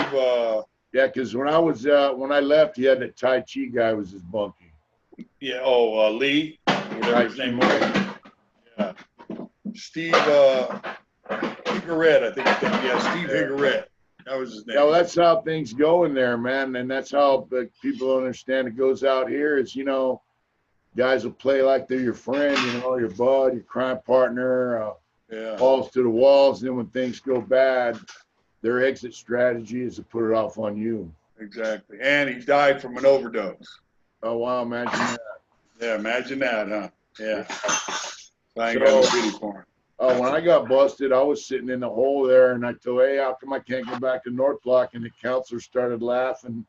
yeah, because when I left, he had the Tai Chi guy was his bunkie. yeah, Lee, whatever his name was. Yeah. Steve, Higaret, I think. Yeah, Steve Higaret. That was his name. Yeah, well, that's how things go in there, man. And that's how people don't understand it goes out here is, you know, guys will play like they're your friend, you know, your bud, your crime partner, balls to the walls. And then when things go bad, their exit strategy is to put it off on you. Exactly. And he died from an overdose. Oh, wow. Imagine that. Yeah, imagine that, huh? Yeah. So I ain't got no pity for him. Oh, when I got busted, I was sitting in the hole there, and I told, hey, how come I can't go back to North Block? And the counselor started laughing.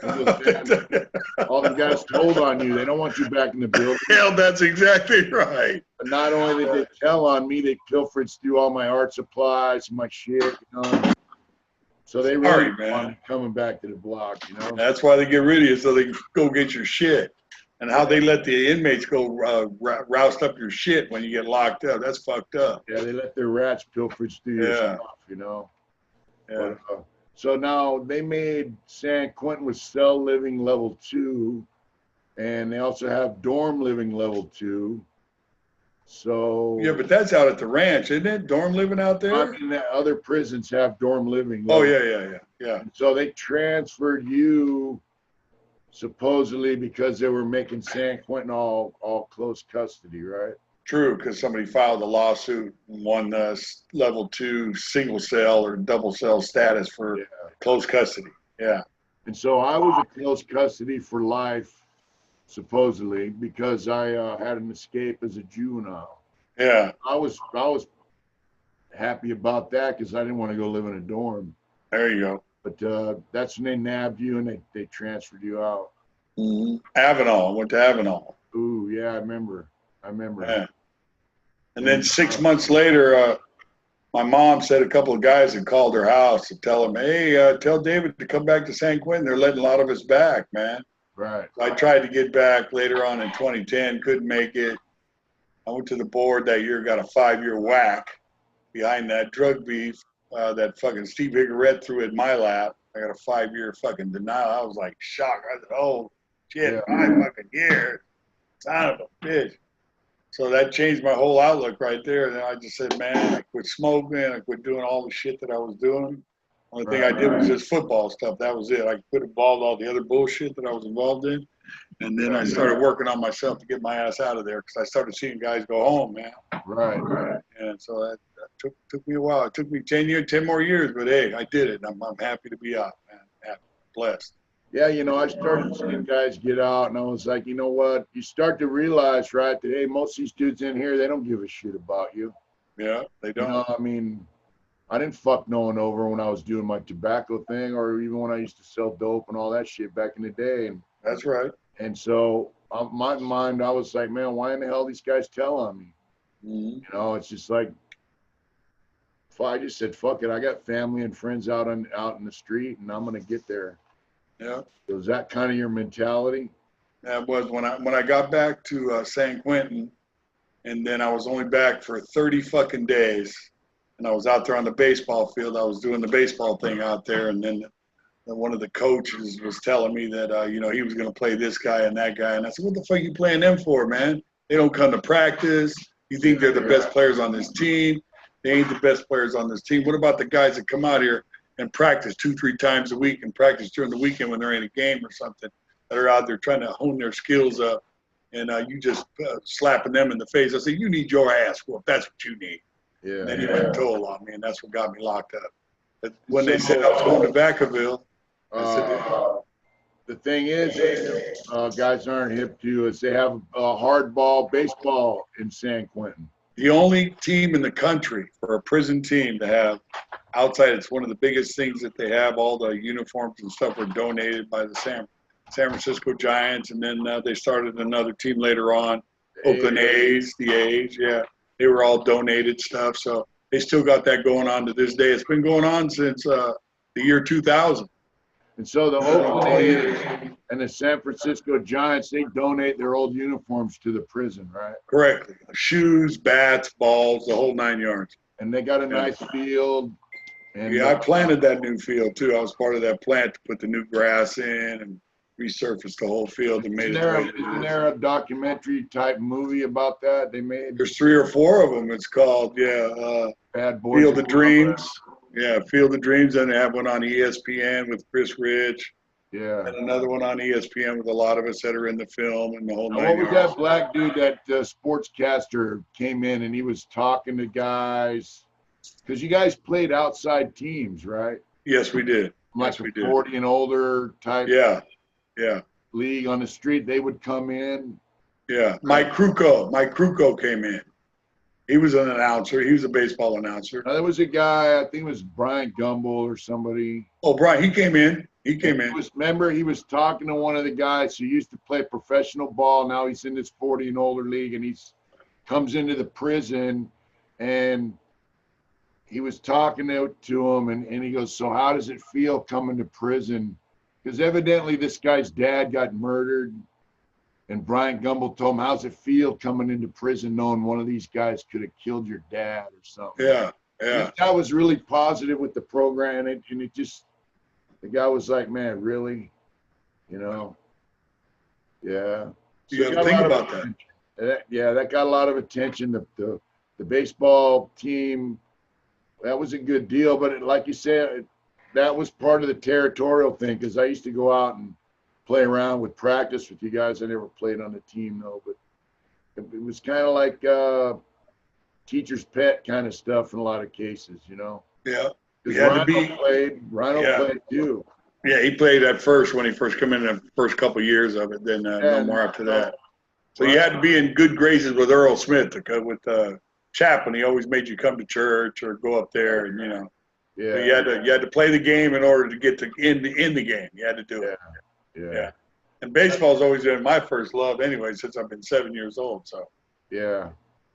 All the guys told on you. They don't want you back in the building. Hell, that's exactly right. But not only did they tell on me, they pilfered through all my art supplies, my shit, you know. So they really wanted me coming back to the block, you know. That's why they get rid of you, so they can go get your shit. And how they let the inmates go roust up your shit when you get locked up. That's fucked up. Yeah, they let their rats pilfer through your stuff, you know. Yeah. But, so now they made San Quentin with cell living level 2, and they also have dorm living level 2. So yeah, but that's out at the ranch, isn't it? Dorm living out there. I mean, other prisons have dorm living. Oh yeah. So they transferred you supposedly because they were making San Quentin all close custody, right? True, because somebody filed a lawsuit and won level 2 single cell or double cell status for close custody. Yeah. And so I was a close custody for life, supposedly, because I had an escape as a juvenile. Yeah. I was happy about that because I didn't want to go live in a dorm. There you go. But that's when they nabbed you and they transferred you out. Mm-hmm. Avenal. Went to Avenal. Ooh, yeah, I remember. Yeah. And then 6 months later, my mom said a couple of guys had called her house to tell them, hey, tell David to come back to San Quentin. They're letting a lot of us back, man. Right. I tried to get back later on in 2010, couldn't make it. I went to the board that year, got a 5-year whack behind that drug beef that fucking Steve Higaret threw in my lap. I got a 5-year fucking denial. I was like shocked. I said, oh, shit, 5 fucking years. Son of a bitch. So that changed my whole outlook right there. And then I just said, man, I quit smoking. I quit doing all the shit that I was doing. Only thing I did was just football stuff. That was it. I quit involved all the other bullshit that I was involved in. And then I started working on myself to get my ass out of there because I started seeing guys go home, man. Right. And so that took me a while. It took me 10 more years, but hey, I did it. I'm happy to be out, man. Happy, blessed. Yeah, you know, I started seeing guys get out, and I was like, you know what? You start to realize, right, that, hey, most of these dudes in here, they don't give a shit about you. Yeah, they don't. You know, I mean, I didn't fuck no one over when I was doing my tobacco thing or even when I used to sell dope and all that shit back in the day. And that's right. And so, my mind, I was like, man, why in the hell these guys tell on me? Mm-hmm. You know, it's just like, I just said, fuck it. I got family and friends out in the street, and I'm going to get there. Yeah. Was that kind of your mentality? That was when I got back to San Quentin, and then I was only back for 30 fucking days, and I was out there on the baseball field. I was doing the baseball thing out there, and then one of the coaches was telling me that you know, he was going to play this guy and that guy, and I said, what the fuck are you playing them for, man? They don't come to practice. You think they're the best players on this team? They ain't the best players on this team. What about the guys that come out here and practice 2-3 times a week, and practice during the weekend when they're in a game or something, that are out there trying to hone their skills up, and you just slapping them in the face. I said, you need your ass whooped. That's what you need. Yeah. And then he went toll on me, and that's what got me locked up. But when they said I was going to Vacaville, I said, the thing is, guys aren't hip to is they have hardball baseball in San Quentin. the only team in the country for a prison team to have outside, it's one of the biggest things that they have. All the uniforms and stuff were donated by the San Francisco Giants, and then they started another team later on, Oakland A's, the A's, yeah. They were all donated stuff, so they still got that going on to this day. It's been going on since the year 2000. And so the Oakland A's and the San Francisco Giants, they donate their old uniforms to the prison, right? Correctly. Shoes, bats, balls, the whole 9 yards. And they got a nice field. And yeah, I planted that new field too. I was part of that plant to put the new grass in and resurfaced the whole field and made Isn't there a documentary type movie about that they made? There's 3 or 4 of them. It's called, Bad Boys Field of Dreams. Yeah, Field of Dreams. And they have one on ESPN with Chris Rich. Yeah. And another one on ESPN with a lot of us that are in the film and the whole 9 What was yards. that black dude, that sportscaster came in and he was talking to guys? Because you guys played outside teams, right? Yes, we did. Like yes, we a did. 40 and older type Yeah. league on the street. They would come in. Yeah. Mike Kruko came in. He was an announcer. He was a baseball announcer. Now, there was a guy, I think it was Brian Gumble or somebody. Oh, Brian, he came in. Remember, he was talking to one of the guys who used to play professional ball. Now he's in this 40 and older league, and comes into the prison, and he was talking to him, and he goes, so how does it feel coming to prison? Because evidently this guy's dad got murdered, and Brian Gumble told him, how's it feel coming into prison knowing one of these guys could have killed your dad or something? Yeah. This guy was really positive with the program, and it just, the guy was like, man, really? You know? Yeah. You got to think about that. Yeah, that got a lot of attention. The baseball team, that was a good deal, but like you said, that was part of the territorial thing, because I used to go out and play around with practice with you guys. I never played on the team, though, but it was kind of like teacher's pet kind of stuff in a lot of cases, you know? Yeah. Rhino played too. Yeah, he played at first when he first came in the first couple of years of it, then no more after that. So you had to be in good graces with Earl Smith, with Chaplain. He always made you come to church or go up there, and Yeah. So you had to play the game in order to get to in the game. You had to do it. Yeah. And baseball's always been my first love anyway, since I've been 7 years old. So yeah,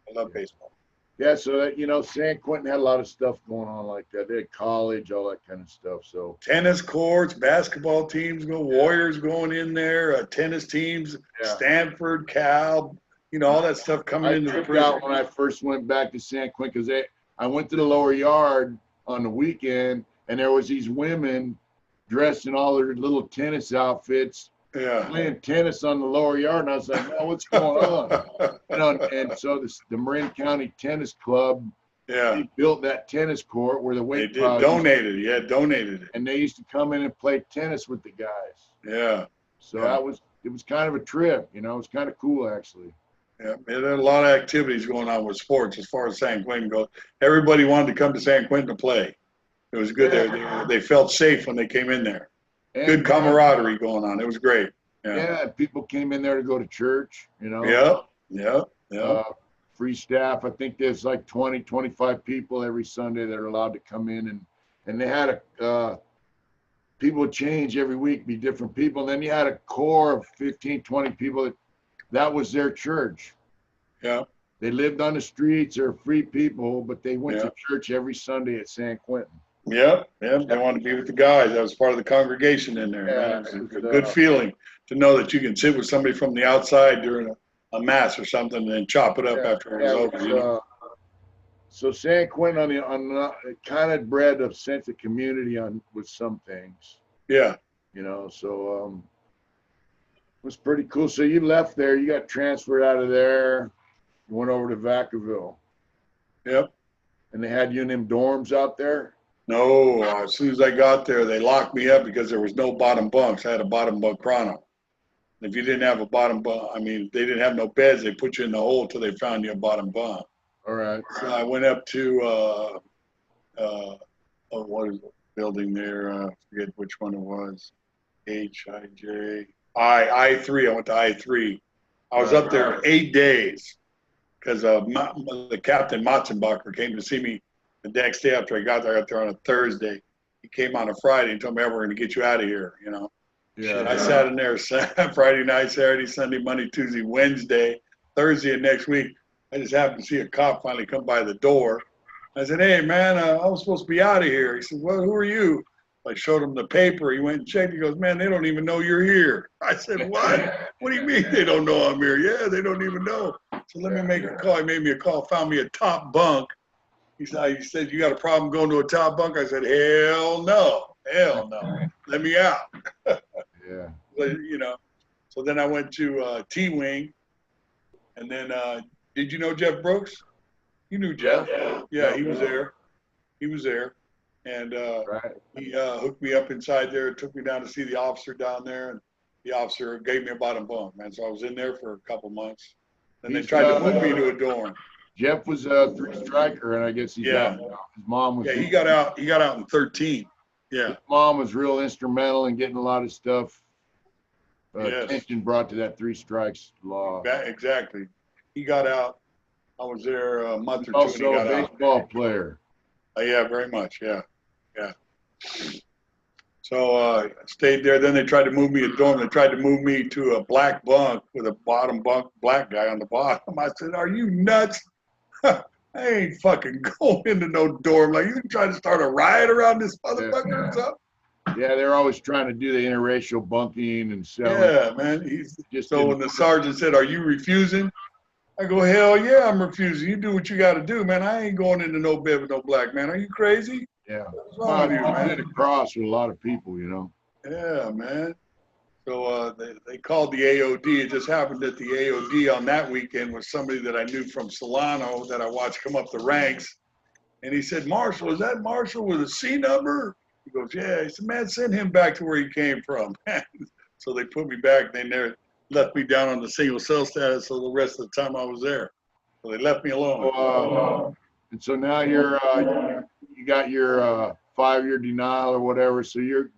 I love baseball. Yeah, so that, San Quentin had a lot of stuff going on like that. They had college, all that kind of stuff. So tennis courts, basketball teams, Warriors going in there, tennis teams, Stanford, Cal, all that stuff coming into the prison. Out when I first went back to San Quentin, because I went to the lower yard on the weekend, and there was these women dressed in all their little tennis outfits, playing tennis on the lower yard, and I was like, man, what's going on? And so the Marin County Tennis Club, they built that tennis court where the weight donated it. And they used to come in and play tennis with the guys. Yeah. So it was kind of a trip, it was kind of cool, actually. Yeah, there are a lot of activities going on with sports as far as San Quentin goes. Everybody wanted to come to San Quentin to play. It was good there. They felt safe when they came in there. And good camaraderie going on. It was great. Yeah, people came in there to go to church, Yeah. Free staff. I think there's like 20, 25 people every Sunday that are allowed to come in. And they had people would change every week, be different people. And then you had a core of 15, 20 people that was their church. Yeah. They lived on the streets. They're free people, but they went to church every Sunday at San Quentin. Yeah. They wanted to be with the guys. That was part of the congregation in there. Yeah, it was a good feeling to know that you can sit with somebody from the outside during a mass or something and then chop it up after it was over. So San Quentin it kind of bred a sense of community with some things. Yeah. So it was pretty cool. So you left there. You got transferred out of there. You went over to Vacaville. Yep. And they had you in them dorms out there? No, as soon as I got there, they locked me up because there was no bottom bunks. I had a bottom bunk chrono. If you didn't have a bottom bunk, I mean, they didn't have no beds. They put you in the hole till they found you a bottom bunk. All right. So I went up to what is the building there? I forget which one it was. I3. I went to I3. I was up there 8 days because the captain Matzenbacher came to see me the next day after I got there. I got there on a Thursday. He came on a Friday and told me, "We're going to get you out of here," you know. Yeah. I sat in there Friday night, Saturday, Sunday, Monday, Tuesday, Wednesday, Thursday of next week. I just happened to see a cop finally come by the door. I said, "Hey, man, I was supposed to be out of here." He said, "Well, who are you?" I showed him the paper. He went and checked. He goes, "Man, they don't even know you're here." I said, "What? What do you mean they don't know I'm here?" "Yeah, they don't even know." So let me make a call. He made me a call, found me a top bunk. He said, "You got a problem going to a top bunk?" I said, "Hell no. Hell no. Let me out." Yeah. You know. So then I went to T-Wing. And then, did you know Jeff Brooks? You knew Jeff. Yeah, he was there. He was there. And he hooked me up inside there, took me down to see the officer down there. And the officer gave me a bottom bunk, man. So I was in there for a couple months. And they tried to move me to a dorm. Jeff was a 3-striker, and I guess he's out. His mom was. Yeah, he got out. He got out in 13. Yeah. His mom was real instrumental in getting a lot of stuff attention brought to that 3 strikes law. Exactly. He got out. I was there a month or two. Also and he got a baseball player. Yeah, very much. Yeah. Yeah. So I stayed there. Then they tried to move me a dorm. They tried to move me to a black bunk with a bottom bunk, black guy on the bottom. I said, "Are you nuts? I ain't fucking going into no dorm. Like, you trying to start a riot around this motherfucker or something?" Yeah, they're always trying to do the interracial bunking and selling. Yeah, man. So when the sergeant said, "Are you refusing?" I go, "Hell yeah, I'm refusing. You do what you got to do, man. I ain't going into no bed with no black man. Are you crazy?" Yeah. What's wrong with you, man? It's across with a lot of people, you know. Yeah, man. So they called the AOD. It just happened that the AOD on that weekend was somebody that I knew from Solano that I watched come up the ranks. And he said, "Marshall, is that Marshall with a C number?" He goes, "Yeah." He said, "Man, send him back to where he came from." So they put me back. They never left me down on the single cell status for the rest of the time I was there. So they left me alone. And so now you got your 5-year denial or whatever. So your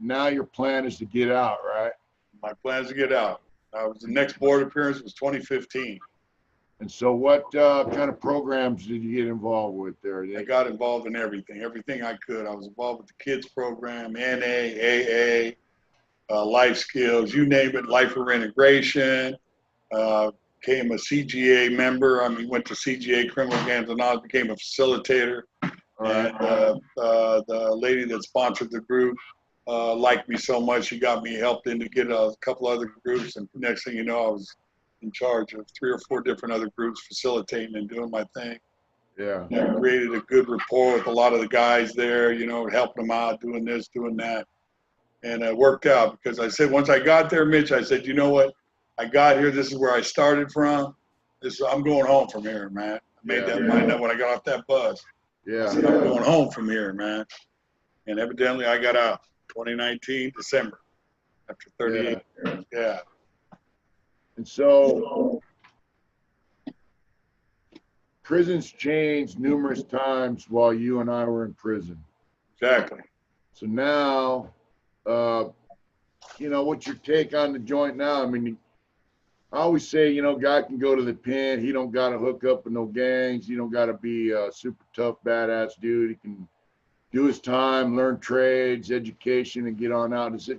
plan is to get out, right? My plan is to get out. The next board appearance was 2015. And so what kind of programs did you get involved with there? I got involved in everything I could. I was involved with the kids program, NA, AA, life skills, you name it, life integration. Became a CGA member. I mean, went to CGA criminal games and I became a facilitator. And the lady that sponsored the group liked me so much, she got me helped in to get a couple other groups. And next thing you know, I was in charge of 3 or 4 different other groups, facilitating and doing my thing. Yeah. And I created a good rapport with a lot of the guys there, you know, helping them out, doing this, doing that. And it worked out because I said, once I got there, Mitch, I said, "You know what? I got here. This is where I started from. I'm going home from here, man." I made that mind up when I got off that bus. Yeah. I said, "I'm going home from here, man." And evidently I got out 2019, December, after 38 years. Yeah. And so prisons changed numerous times while you and I were in prison. Exactly. So now, you know, what's your take on the joint now? I mean, I always say, you know, guy can go to the pen. He don't got to hook up with no gangs. He don't got to be a super tough, badass dude. He can do his time, learn trades, education, and get on out. Is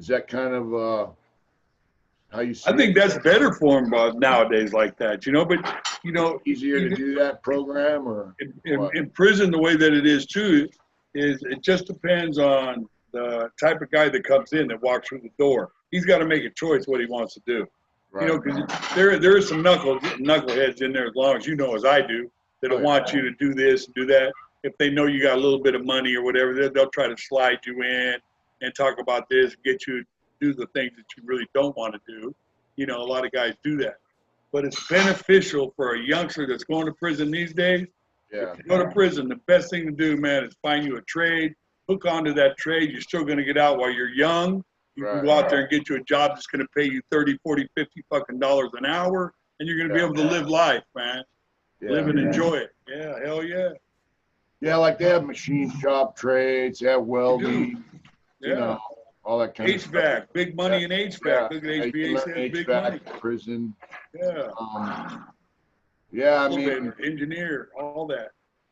that kind of how you see I think that's better for him nowadays like that, you know, but, you know. Easier to do that program or? In prison, the way that it is too, is it just depends on the type of guy that comes in that walks through the door. He's got to make a choice what he wants to do. Right. You know, because there are some knuckleheads in there, as long as you know, as I do, that'll want you to do this and do that. If they know you got a little bit of money or whatever, they'll try to slide you in and talk about this and get you to do the things that you really don't want to do. You know, a lot of guys do that. But it's beneficial for a youngster that's going to prison these days Yeah. If you go to prison, the best thing to do, man, is find you a trade, hook onto that trade. You're still going to get out while you're young. You can go out there and get you a job that's going to pay you 30, 40, 50 fucking dollars an hour, and you're going to be able to live life, man. Live and enjoy it. Yeah, hell yeah. Yeah, like they have machine shop trades, they have welding, Yeah. you know, all that kind of stuff. HVAC, big money in HVAC. Yeah. Look at You can learn HVAC, big HVAC money. in prison. Yeah. Yeah, I Elevator, mean, engineer, all that.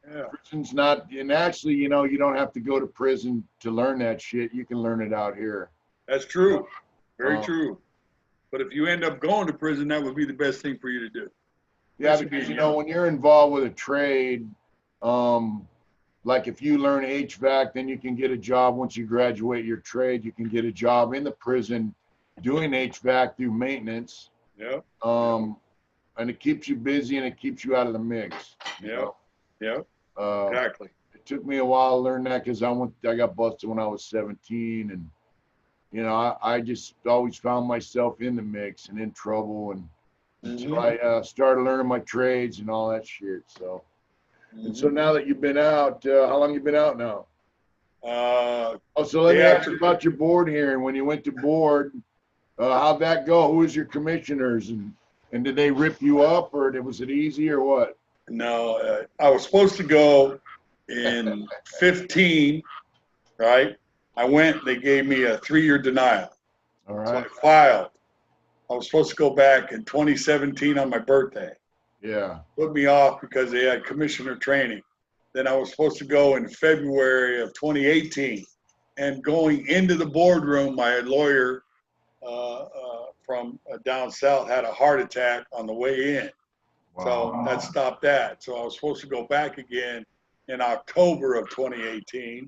Yeah. prison's not, and actually, you know, you don't have to go to prison to learn that shit. You can learn it out here. That's true. Very true. But if you end up going to prison, that would be the best thing for you to do. Yeah, because, you know, when you're involved with a trade, like if you learn HVAC, then you can get a job once you graduate your trade. You can get a job in the prison doing HVAC through maintenance. Yeah. And it keeps you busy and it keeps you out of the mix. Yeah. Yeah. Exactly. It took me a while to learn that because I got busted when I was 17, and you know I just always found myself in the mix and in trouble, and so I started learning my trades and all that shit. So and so now that you've been out, how long you been out now? So let me ask you about your board hearing. When you went to board, how'd that go? Who was your commissioners, and did they rip you up, or was it easy, or what? No, I was supposed to go in 15, right? I went, they gave me a 3-year denial. All right. So I filed. I was supposed to go back in 2017 on my birthday. Yeah. Put me off because they had commissioner training. Then I was supposed to go in February of 2018. And going into the boardroom, my lawyer from down south had a heart attack on the way in. Wow. So that stopped that. So I was supposed to go back again in October of 2018,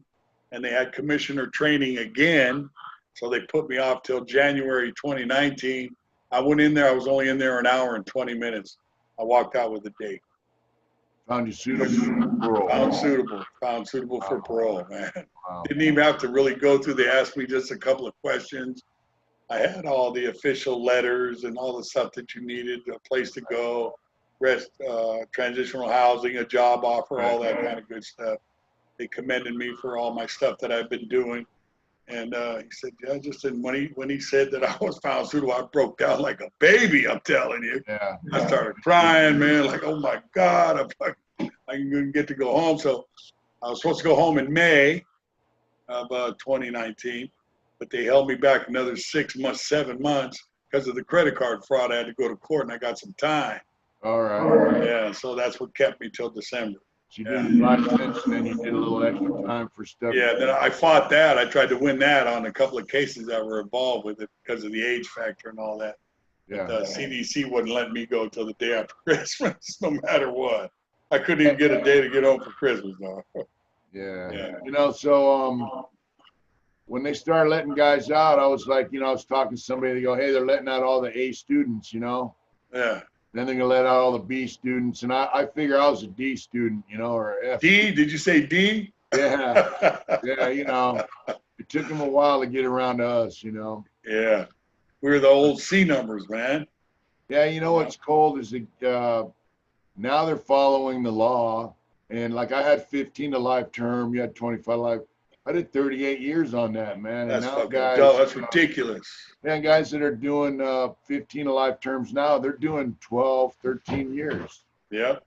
and they had commissioner training again. So they put me off till January 2019. I went in there. I was only in there an hour and 20 minutes. I walked out with a date. Found you suitable for parole. Found suitable for parole, man. Wow. Didn't even have to really go through. They asked me just a couple of questions. I had all the official letters and all the stuff that you needed, a place to go, transitional housing, a job offer, all that kind of good stuff. They commended me for all my stuff that I've been doing. And he said, yeah, just and when he said that I was found suitable, I broke down like a baby, I'm telling you. Yeah. I started crying, man, like, oh my God, I didn't get to go home. So I was supposed to go home in May of 2019, but they held me back another 6 months, 7 months because of the credit card fraud. I had to go to court and I got some time. All right. Yeah, so that's what kept me till December. So you did 5 cents and then you did a little extra time for stuff. Yeah, then I fought that. I tried to win that on a couple of cases that were involved with it because of the age factor and all that. Yeah. The CDC wouldn't let me go till the day after Christmas, no matter what. I couldn't even get a day to get home for Christmas, though. Yeah. You know, so when they started letting guys out, I was like, you know, I was talking to somebody. They go, hey, they're letting out all the A students, you know. Yeah. Then they're gonna let out all the B students, and I figure I was a D student, you know, or F. D? Did you say D? Yeah. Yeah. You know, it took them a while to get around to us, you know. Yeah. We were the old C numbers, man. Yeah. You know what's cold is that now they're following the law, and like I had 15 to life term, you had 25 life. I did 38 years on that, man. That's and now fucking guys, dumb. That's ridiculous. Man, guys that are doing 15 to life terms now, they're doing 12, 13 years. Yep.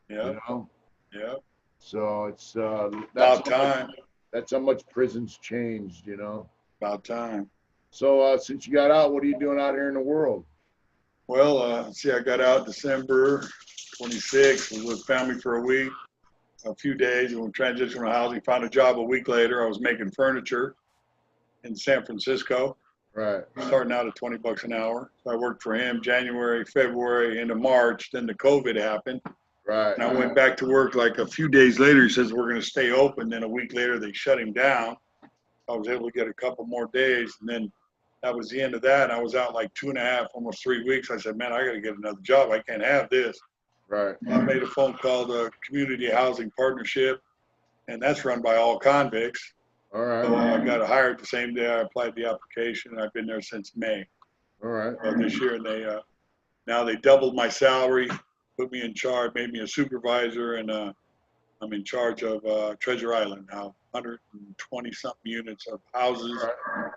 You Yep. know? Yep. So it's About time. That's how much prison's changed, you know. About time. So since you got out, what are you doing out here in the world? Well, see, I got out December 26th. Was with family for a week, a few days, and we transitional housing. Found a job a week later. I was making furniture in San Francisco. Right. Starting out at $20 an hour. So I worked for him January, February, into March. Then the COVID happened. Right. And I went back to work like a few days later. He says, we're going to stay open. Then a week later, they shut him down. I was able to get a couple more days. And then that was the end of that. I was out like 2.5, almost 3 weeks. I said, man, I got to get another job. I can't have this. Right. I made a phone call to Community Housing Partnership, and that's run by all convicts. All right. So I got hired the same day I applied the application, and I've been there since May All right. of this year. And they now they doubled my salary, put me in charge, made me a supervisor, and I'm in charge of Treasure Island now, 120 something units of houses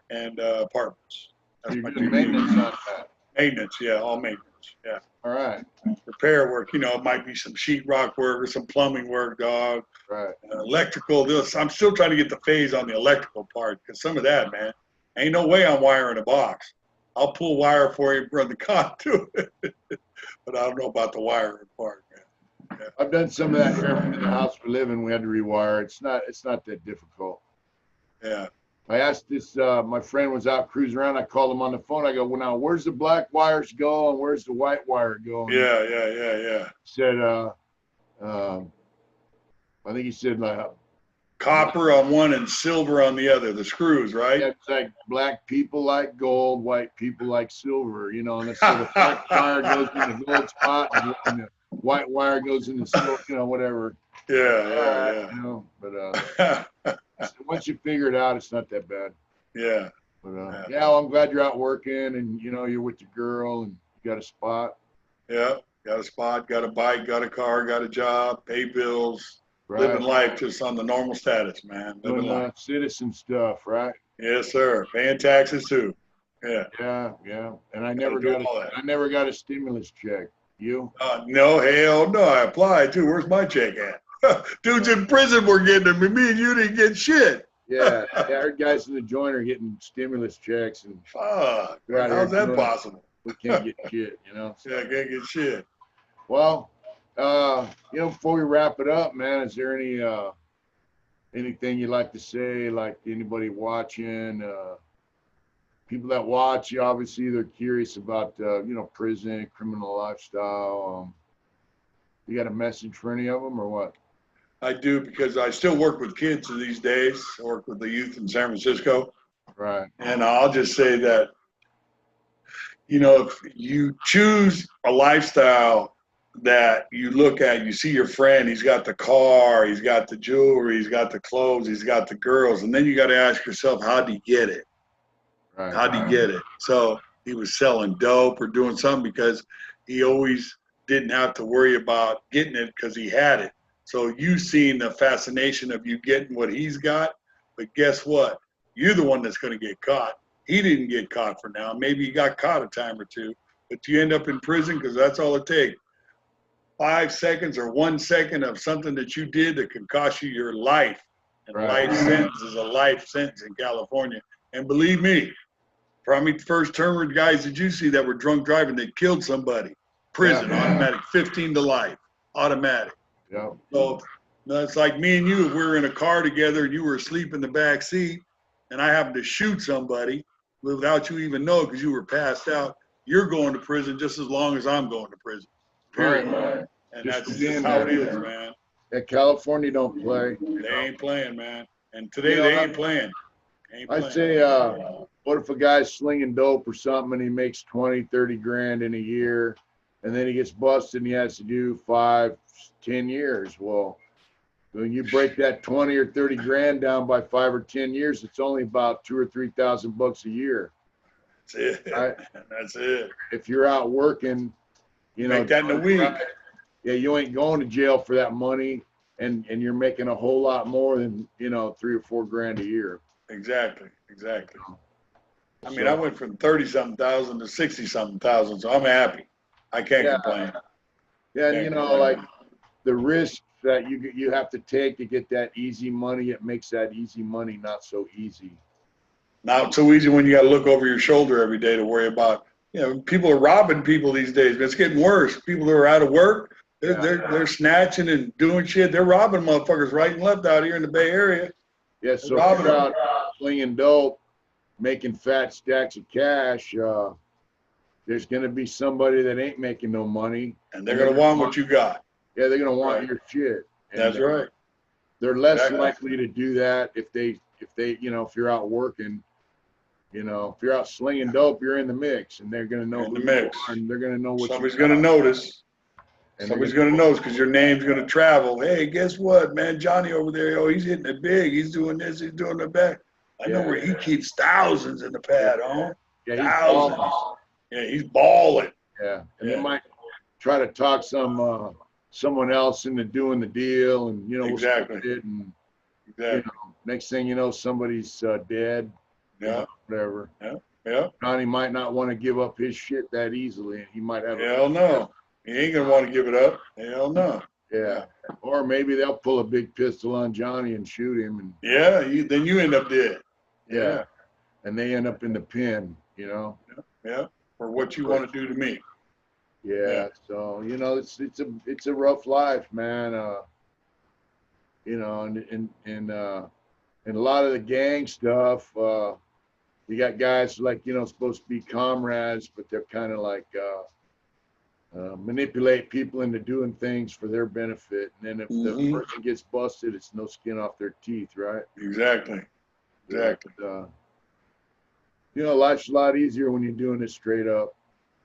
and apartments. So you're doing maintenance on that. Maintenance, yeah, all maintenance, yeah. All right. Repair work, you know, it might be some sheetrock work or some plumbing work, dog. Right. Electrical, I'm still trying to get the phase on the electrical part, because some of that, man, ain't no way I'm wiring a box. I'll pull wire for you and run the conduit, but I don't know about the wiring part, man. Yeah. I've done some of that here in the house we live in. We had to rewire. It's not that difficult. Yeah. I asked this, my friend was out cruising around. I called him on the phone. I go, well, now, where's the black wires go and where's the white wire go? And Yeah. he said, I think he said, Copper on one and silver on the other, the screws, right? yeah, it's like black people like gold, white people like silver, you know, and so the black wire goes in the gold spot and the white wire goes in the silver, you know, whatever. Yeah. You know, but once you figure it out, it's not that bad. Yeah. But yeah, well, I'm glad you're out working and, you know, you're with your girl and you got a spot. Yeah, got a spot, got a bike, got a car, got a job, pay bills. Right. Living life just on the normal status, man. Living Doing life. citizen stuff, right? Yes, sir. Paying taxes too. Yeah. Yeah. And I never got a stimulus check. You? No, hell no. I applied too. Where's my check at? Dudes in prison were getting them, and me and you didn't get shit. Yeah. I heard guys in the joint are getting stimulus checks and fuck. How's that possible? We can't get shit, you know? So. Yeah, I can't get shit. Well, you know, before we wrap it up, man, is there any anything you'd like to say, like anybody watching, people that watch, you obviously they're curious about you know, prison, criminal lifestyle. You got a message for any of them or what? I do, because I still work with kids these days. I work with the youth in San Francisco. Right. And I'll just say that, you know, if you choose a lifestyle that you look at, you see your friend, he's got the car, he's got the jewelry, he's got the clothes, he's got the girls, and then you got to ask yourself, how did he get it? Right. How did he get it? So he was selling dope or doing something because he always didn't have to worry about getting it because he had it. So you seen the fascination of you getting what he's got, but guess what? You're the one that's going to get caught. He didn't get caught for now. Maybe he got caught a time or two, but you end up in prison because that's all it takes. 5 seconds or 1 second of something that you did that could cost you your life. And right. Life sentence is a life sentence in California. And believe me, probably the first termer guys that you see that were drunk driving, they killed somebody. Prison, automatic, 15 to life, automatic. Yeah. So it's like me and you, if we were in a car together and you were asleep in the back seat and I happened to shoot somebody without you even know because you were passed out, you're going to prison just as long as I'm going to prison. Period. Right. And Just that's just how it is, man. Yeah, California don't play. They ain't playing, man. And today they ain't playing. I'd say, what if a guy's slinging dope or something and he makes 20, 30 grand in a year and then he gets busted and he has to do 5, 10 years? Well, when you break that 20 or 30 grand down by 5 or 10 years, it's only about $2,000 or $3,000 a year. That's it. Right? That's it. If you're out working, you know, make that in a week. Yeah, you ain't going to jail for that money, and you're making a whole lot more than, you know, 3 or 4 grand a year. Exactly. I mean, I went from 30-something thousand to 60-something thousand, so I'm happy. I can't complain. Yeah, and you know, like the risk that you have to take to get that easy money, it makes that easy money not so easy. Not so easy when you got to look over your shoulder every day to worry about. You know, people are robbing people these days. It's getting worse. People who are out of work, they're snatching and doing shit. They're robbing motherfuckers right and left out here in the Bay Area. Yeah, so if you're out slinging dope, making fat stacks of cash, there's going to be somebody that ain't making no money. And they're going to want what you got. Yeah, they're going to want your shit. And that's right. They're less likely to do that if they, you know, if you're out working. You know, if you're out slinging dope, you're in the mix, and they're going to know in the mix. And they're going to know what somebody's going to notice. Somebody's going to notice because your name's going to travel. Hey, guess what, man? Johnny over there, oh, he's hitting it big. He's doing this. He's doing the back. I know where he keeps thousands in the pad, huh? Yeah, thousands. Yeah, he's balling. Yeah, and they might try to talk some someone else into doing the deal, and we'll Exactly. split it, and Exactly. next thing you know, somebody's dead. Yeah. Whatever. Yeah. Johnny might not want to give up his shit that easily, and he might have. Hell no. He ain't gonna want to give it up. Hell no. Yeah. Or maybe they'll pull a big pistol on Johnny and shoot him, and then you end up dead. yeah, and they end up in the pen. Yeah. For what you want to do to me. Yeah. So it's a rough life, man. And a lot of the gang stuff. You got guys like supposed to be comrades, but they're kind of like manipulate people into doing things for their benefit, and then if the person gets busted, it's no skin off their teeth, right? Exactly. Exactly. But, life's a lot easier when you're doing it straight up.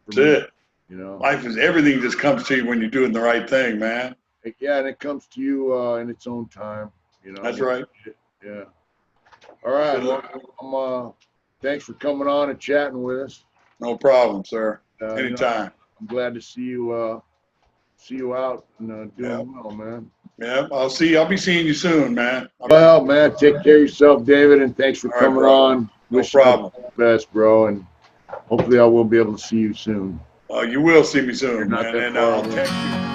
That's it. Life is everything just comes to you when you're doing the right thing, man. Yeah, and it comes to you in its own time. That's right. Yeah. All right. Well, thanks for coming on and chatting with us. No problem, sir. Anytime. I'm glad to see you out and doing well, man. Yeah, I'll be seeing you soon, man. Well, man, take care of yourself, David, and thanks for coming on. No problem. You the best, bro, and hopefully I will be able to see you soon. You will see me soon, man, and far I'll away. text you.